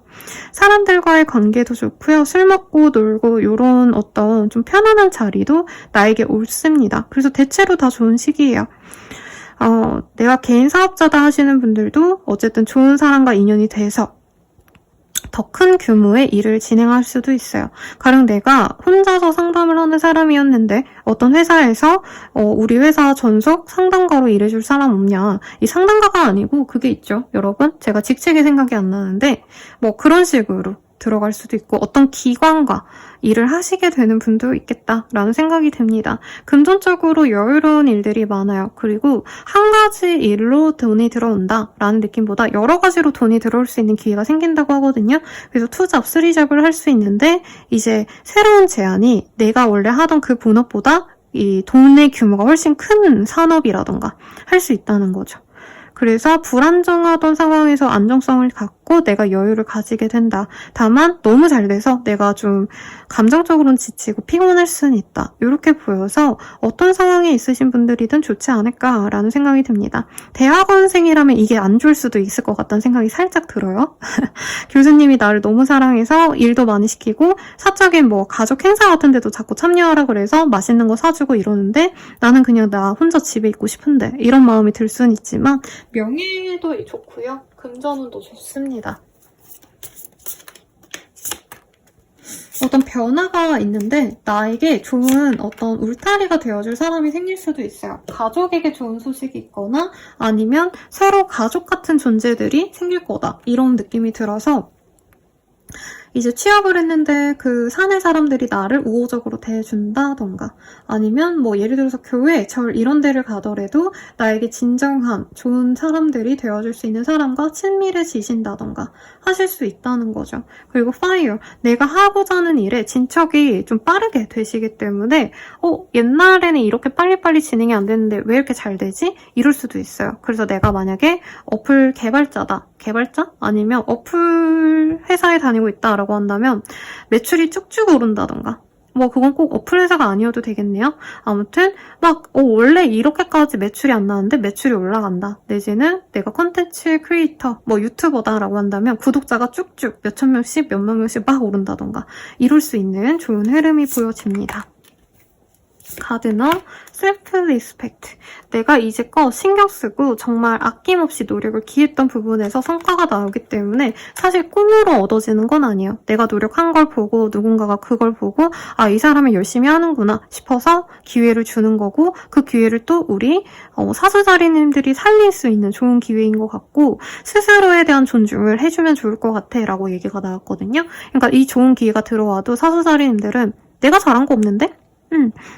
사람들과의 관계도 좋고요. 술 먹고 놀고 이런 어떤 좀 편안한 자리도 나에게 옳습니다. 그래서 대체로 다 좋은 시기예요. 내가 개인 사업자다 하시는 분들도 어쨌든 좋은 사람과 인연이 돼서 더 큰 규모의 일을 진행할 수도 있어요. 가령 내가 혼자서 상담을 하는 사람이었는데 어떤 회사에서 우리 회사 전속 상담가로 일해줄 사람 없냐. 이 상담가가 아니고 그게 있죠. 여러분 제가 직책이 생각이 안 나는데 뭐 그런 식으로 들어갈 수도 있고 어떤 기관과 일을 하시게 되는 분도 있겠다라는 생각이 듭니다. 금전적으로 여유로운 일들이 많아요. 그리고 한 가지 일로 돈이 들어온다라는 느낌보다 여러 가지로 돈이 들어올 수 있는 기회가 생긴다고 하거든요. 그래서 투잡, 쓰리잡을 할 수 있는데 이제 새로운 제안이 내가 원래 하던 그 본업보다 이 돈의 규모가 훨씬 큰 산업이라던가 할 수 있다는 거죠. 그래서 불안정하던 상황에서 안정성을 갖고 내가 여유를 가지게 된다. 다만 너무 잘 돼서 내가 좀 감정적으로는 지치고 피곤할 수는 있다. 이렇게 보여서 어떤 상황에 있으신 분들이든 좋지 않을까라는 생각이 듭니다. 대학원생이라면 이게 안 좋을 수도 있을 것 같다는 생각이 살짝 들어요. 교수님이 나를 너무 사랑해서 일도 많이 시키고 사적인 뭐 가족 행사 같은 데도 자꾸 참여하라 그래서 맛있는 거 사주고 이러는데 나는 그냥 나 혼자 집에 있고 싶은데 이런 마음이 들 수는 있지만 명예도 좋고요. 금전운도 좋습니다. 어떤 변화가 있는데 나에게 좋은 어떤 울타리가 되어줄 사람이 생길 수도 있어요. 가족에게 좋은 소식이 있거나 아니면 새로 가족 같은 존재들이 생길 거다. 이런 느낌이 들어서 이제 취업을 했는데 그 사내 사람들이 나를 우호적으로 대해준다던가 아니면 뭐 예를 들어서 교회, 절 이런 데를 가더라도 나에게 진정한 좋은 사람들이 되어줄 수 있는 사람과 친밀해지신다던가 하실 수 있다는 거죠. 그리고 fire, 내가 하고자 하는 일에 진척이 좀 빠르게 되시기 때문에 옛날에는 이렇게 빨리빨리 진행이 안 됐는데 왜 이렇게 잘 되지? 이럴 수도 있어요. 그래서 내가 만약에 어플 개발자다. 개발자? 아니면 어플 회사에 다니고 있다라고 한다면 매출이 쭉쭉 오른다던가 뭐 그건 꼭 어플 회사가 아니어도 되겠네요. 아무튼 막 원래 이렇게까지 매출이 안 나는데 매출이 올라간다. 내지는 내가 콘텐츠 크리에이터 뭐 유튜버다라고 한다면 구독자가 쭉쭉 몇천 명씩 몇만 명씩 막 오른다던가 이럴 수 있는 좋은 흐름이 보여집니다. 가드너, 셀프 리스펙트. 내가 이제껏 신경 쓰고 정말 아낌없이 노력을 기했던 부분에서 성과가 나오기 때문에 사실 꿈으로 얻어지는 건 아니에요. 내가 노력한 걸 보고 누군가가 그걸 보고 이 사람이 열심히 하는구나 싶어서 기회를 주는 거고 그 기회를 또 우리 사수자리님들이 살릴 수 있는 좋은 기회인 것 같고 스스로에 대한 존중을 해주면 좋을 것 같아 라고 얘기가 나왔거든요. 그러니까 이 좋은 기회가 들어와도 사수자리님들은 내가 잘한 거 없는데?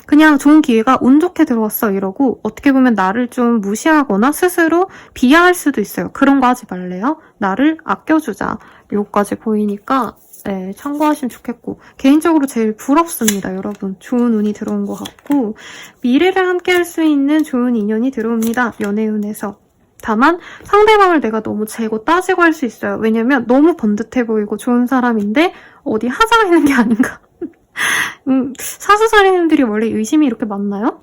그냥 좋은 기회가 운 좋게 들어왔어 이러고 어떻게 보면 나를 좀 무시하거나 스스로 비하할 수도 있어요. 그런 거 하지 말래요. 나를 아껴주자. 요까지 보이니까 네, 참고하시면 좋겠고 개인적으로 제일 부럽습니다. 여러분. 좋은 운이 들어온 것 같고 미래를 함께 할 수 있는 좋은 인연이 들어옵니다. 연애운에서. 다만 상대방을 내가 너무 재고 따지고 할 수 있어요. 왜냐면 너무 번듯해 보이고 좋은 사람인데 어디 하자가 있는 게 아닌가. 사수자리님들이 원래 의심이 이렇게 많나요?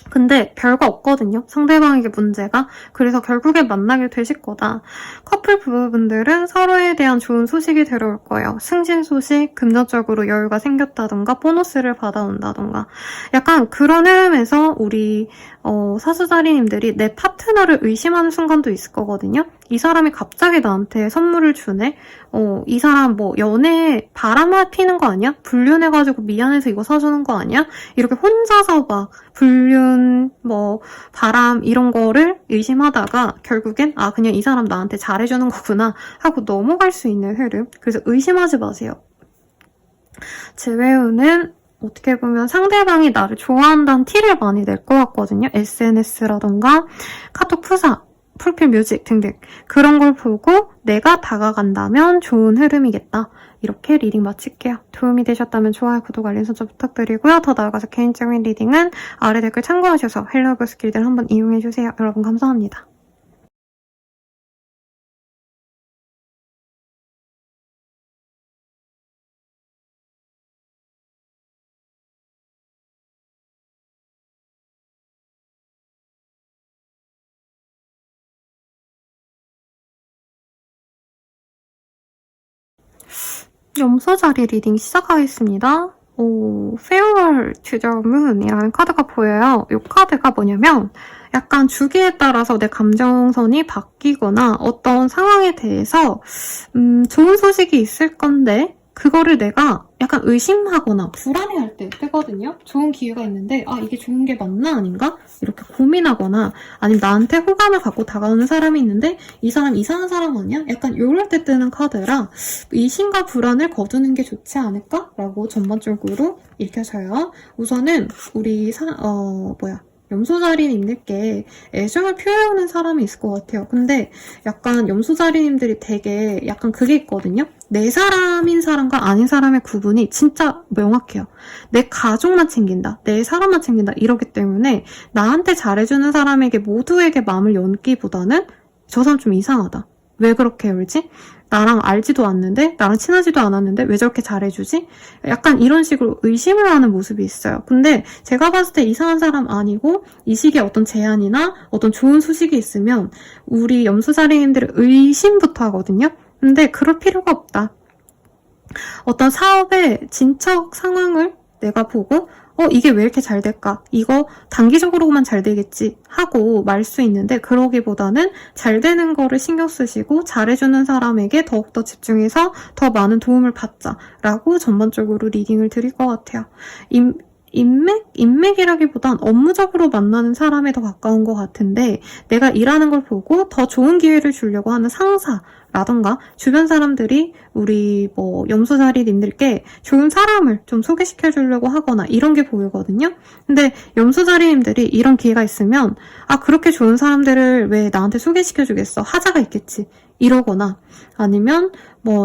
근데 별거 없거든요. 상대방에게 문제가. 그래서 결국에 만나게 되실 거다. 커플 부부분들은 서로에 대한 좋은 소식이 들어올 거예요. 승진 소식, 금전적으로 여유가 생겼다던가 보너스를 받아온다던가 약간 그런 흐름에서 우리 사수자리님들이 내 파트너를 의심하는 순간도 있을 거거든요. 이 사람이 갑자기 나한테 선물을 주네? 이 사람 뭐 연애 바람을 피는 거 아니야? 불륜해가지고 미안해서 이거 사주는 거 아니야? 이렇게 혼자서 막 불륜, 뭐 바람 이런 거를 의심하다가 결국엔 그냥 이 사람 나한테 잘해주는 거구나 하고 넘어갈 수 있는 흐름. 그래서 의심하지 마세요. 제외우는 어떻게 보면 상대방이 나를 좋아한다는 티를 많이 낼 것 같거든요. SNS라던가 카톡 프사, 프로필 뮤직 등등 그런 걸 보고 내가 다가간다면 좋은 흐름이겠다. 이렇게 리딩 마칠게요. 도움이 되셨다면 좋아요, 구독, 알림 설정 부탁드리고요. 더 나아가서 개인적인 리딩은 아래 댓글 참고하셔서 헬로우 스킬들 한번 이용해주세요. 여러분 감사합니다. 염소자리 리딩 시작하겠습니다. Farewell to the Moon이라는 카드가 보여요. 이 카드가 뭐냐면 약간 주기에 따라서 내 감정선이 바뀌거나 어떤 상황에 대해서 좋은 소식이 있을 건데 그거를 내가 약간 의심하거나 불안해할 때 뜨거든요. 좋은 기회가 있는데 이게 좋은 게 맞나 아닌가? 이렇게 고민하거나 아니면 나한테 호감을 갖고 다가오는 사람이 있는데 이 사람 이상한 사람 아니야? 약간 이럴 때 뜨는 카드라 의심과 불안을 거두는 게 좋지 않을까? 라고 전반적으로 읽혀져요. 우선은 우리 염소자리님들께 애정을 표현하는 사람이 있을 것 같아요. 근데 약간 염소자리님들이 되게 약간 그게 있거든요. 내 사람인 사람과 아닌 사람의 구분이 진짜 명확해요. 내 가족만 챙긴다, 내 사람만 챙긴다 이러기 때문에 나한테 잘해주는 사람에게 모두에게 마음을 열기보다는 저 사람 좀 이상하다. 왜 그렇게 열지? 나랑 알지도 않는데 나랑 친하지도 않았는데 왜 저렇게 잘해주지? 약간 이런 식으로 의심을 하는 모습이 있어요. 근데 제가 봤을 때 이상한 사람 아니고 이 시기에 어떤 제안이나 어떤 좋은 소식이 있으면 우리 염소자리님들은 의심부터 하거든요. 근데 그럴 필요가 없다. 어떤 사업의 진척 상황을 내가 보고 이게 왜 이렇게 잘 될까? 이거 단기적으로만 잘 되겠지 하고 말 수 있는데 그러기보다는 잘 되는 거를 신경 쓰시고 잘해주는 사람에게 더욱더 집중해서 더 많은 도움을 받자라고 전반적으로 리딩을 드릴 것 같아요. 인맥이라기보단 업무적으로 만나는 사람에 더 가까운 것 같은데 내가 일하는 걸 보고 더 좋은 기회를 주려고 하는 상사라던가 주변 사람들이 우리 염소자리님들께 좋은 사람을 좀 소개시켜 주려고 하거나 이런 게 보이거든요. 근데 염소자리님들이 이런 기회가 있으면 그렇게 좋은 사람들을 왜 나한테 소개시켜 주겠어? 하자가 있겠지. 이러거나 아니면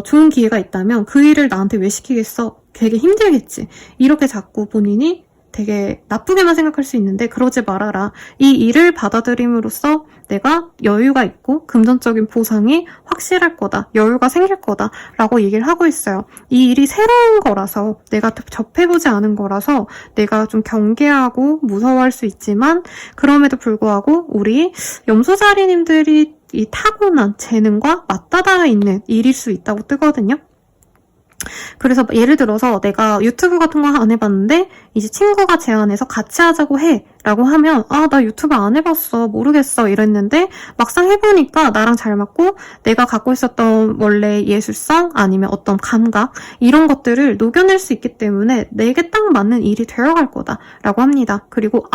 좋은 기회가 있다면 그 일을 나한테 왜 시키겠어? 되게 힘들겠지. 이렇게 자꾸 본인이 되게 나쁘게만 생각할 수 있는데 그러지 말아라. 이 일을 받아들임으로써 내가 여유가 있고 금전적인 보상이 확실할 거다. 여유가 생길 거다. 라고 얘기를 하고 있어요. 이 일이 새로운 거라서 내가 접해보지 않은 거라서 내가 좀 경계하고 무서워할 수 있지만 그럼에도 불구하고 우리 염소자리님들이 이 타고난 재능과 맞닿아 있는 일일 수 있다고 뜨거든요. 그래서 예를 들어서 내가 유튜브 같은 거 안 해봤는데 이제 친구가 제안해서 같이 하자고 해 라고 하면 나 유튜브 안 해봤어 모르겠어 이랬는데 막상 해보니까 나랑 잘 맞고 내가 갖고 있었던 원래 예술성 아니면 어떤 감각 이런 것들을 녹여낼 수 있기 때문에 내게 딱 맞는 일이 되어갈 거다 라고 합니다. 그리고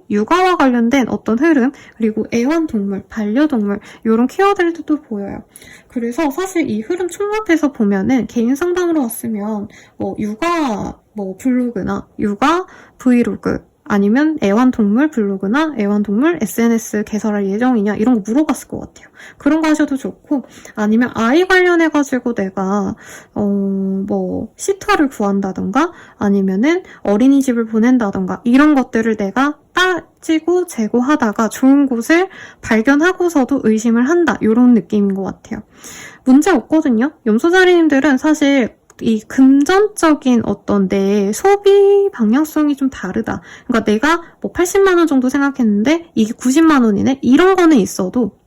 육아와 관련된 어떤 흐름 그리고 애완동물, 반려동물 이런 키워드들도 보여요. 그래서 사실 이 흐름 총합해서 보면은 개인 상담으로 왔으면 육아 블로그나 육아 브이로그 아니면 애완동물 블로그나 애완동물 SNS 개설할 예정이냐 이런 거 물어봤을 것 같아요. 그런 거 하셔도 좋고 아니면 아이 관련해가지고 내가 시터를 구한다던가 아니면은 어린이집을 보낸다던가 이런 것들을 내가 따지고 재고하다가 좋은 곳을 발견하고서도 의심을 한다 이런 느낌인 것 같아요. 문제 없거든요. 염소자리님들은 사실 이 금전적인 어떤 내 소비 방향성이 좀 다르다. 그러니까 내가 80만 원 정도 생각했는데 이게 90만 원이네? 이런 거는 있어도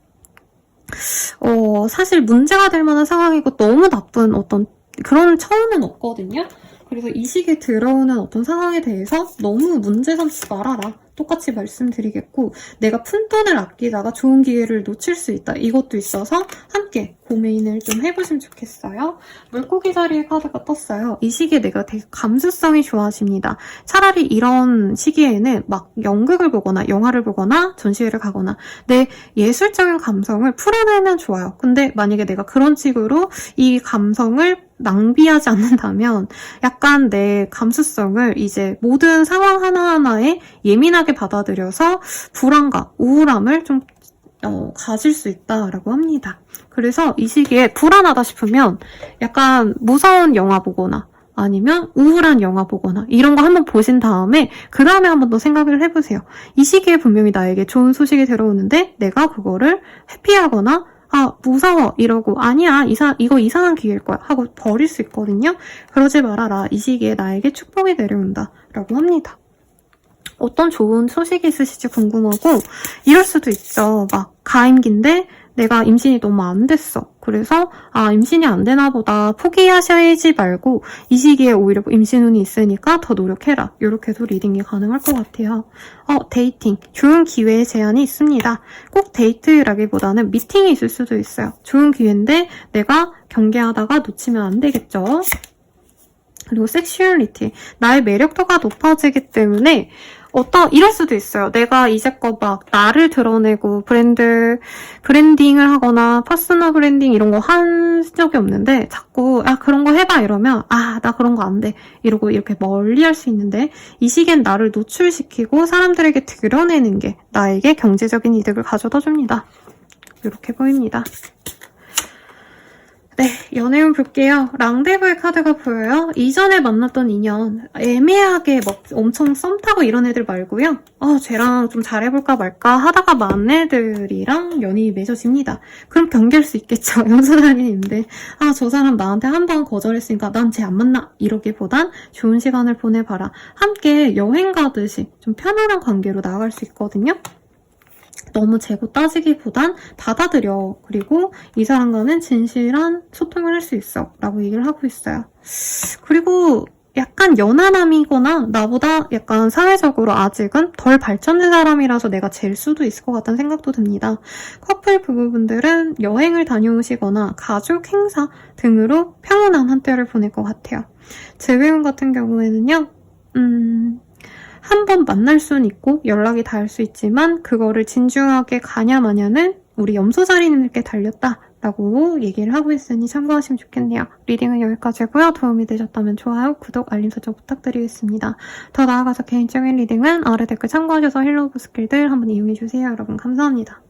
사실 문제가 될 만한 상황이고 너무 나쁜 어떤 그런 처우는 없거든요. 그래서 이 시기에 들어오는 어떤 상황에 대해서 너무 문제 삼지 말아라. 똑같이 말씀드리겠고 내가 푼돈을 아끼다가 좋은 기회를 놓칠 수 있다. 이것도 있어서 함께 고민을 좀 해보시면 좋겠어요. 물고기 자리에 카드가 떴어요. 이 시기에 내가 되게 감수성이 좋아집니다. 차라리 이런 시기에는 막 연극을 보거나 영화를 보거나 전시회를 가거나 내 예술적인 감성을 풀어내면 좋아요. 근데 만약에 내가 그런 식으로 이 감성을 낭비하지 않는다면 약간 내 감수성을 이제 모든 상황 하나하나에 예민하게 받아들여서 불안감, 우울함을 좀 가질 수 있다라고 합니다. 그래서 이 시기에 불안하다 싶으면 약간 무서운 영화 보거나 아니면 우울한 영화 보거나 이런 거 한번 보신 다음에 그 다음에 한번 더 생각을 해보세요. 이 시기에 분명히 나에게 좋은 소식이 들어오는데 내가 그거를 회피하거나 무서워 이러고 아니야 이거 이상한 기회일 거야 하고 버릴 수 있거든요. 그러지 말아라. 이 시기에 나에게 축복이 내려온다 라고 합니다. 어떤 좋은 소식이 있으실지 궁금하고 이럴 수도 있죠. 막 가임기인데 내가 임신이 너무 안 됐어. 그래서 임신이 안 되나 보다 포기하셔야지 말고 이 시기에 오히려 임신운이 있으니까 더 노력해라. 이렇게도 리딩이 가능할 것 같아요. 데이팅. 좋은 기회의 제한이 있습니다. 꼭 데이트라기보다는 미팅이 있을 수도 있어요. 좋은 기회인데 내가 경계하다가 놓치면 안 되겠죠. 그리고 섹슈얼리티. 나의 매력도가 높아지기 때문에 이럴 수도 있어요. 내가 이제껏 막 나를 드러내고 브랜딩을 하거나 퍼스널 브랜딩 이런 거 한 적이 없는데 자꾸 그런 거 해봐 이러면 나 그런 거 안 돼. 이러고 이렇게 멀리 할 수 있는데 이 시기엔 나를 노출시키고 사람들에게 드러내는 게 나에게 경제적인 이득을 가져다 줍니다. 이렇게 보입니다. 네, 연애운 볼게요. 랑데부의 카드가 보여요. 이전에 만났던 인연, 애매하게 막 엄청 썸 타고 이런 애들 말고요. 쟤랑 좀 잘해볼까 말까 하다가 만난 애들이랑 연이 맺어집니다. 그럼 경계할 수 있겠죠. 연수달인인데 저 사람 나한테 한 번 거절했으니까 난 쟤 안 만나. 이러기보단 좋은 시간을 보내봐라. 함께 여행 가듯이 좀 편안한 관계로 나아갈 수 있거든요. 너무 재고 따지기보단 받아들여. 그리고 이 사람과는 진실한 소통을 할 수 있어. 라고 얘기를 하고 있어요. 그리고 약간 연하남이거나 나보다 약간 사회적으로 아직은 덜 발전된 사람이라서 내가 잴 수도 있을 것 같다는 생각도 듭니다. 커플 부부분들은 여행을 다녀오시거나 가족 행사 등으로 평온한 한때를 보낼 것 같아요. 재회운 같은 경우에는요. 한 번 만날 수는 있고 연락이 닿을 수 있지만 그거를 진중하게 가냐 마냐는 우리 염소자리님께 달렸다라고 얘기를 하고 있으니 참고하시면 좋겠네요. 리딩은 여기까지고요. 도움이 되셨다면 좋아요, 구독, 알림 설정 부탁드리겠습니다. 더 나아가서 개인적인 리딩은 아래 댓글 참고하셔서 힐러 오브 스킬들 한번 이용해주세요. 여러분 감사합니다.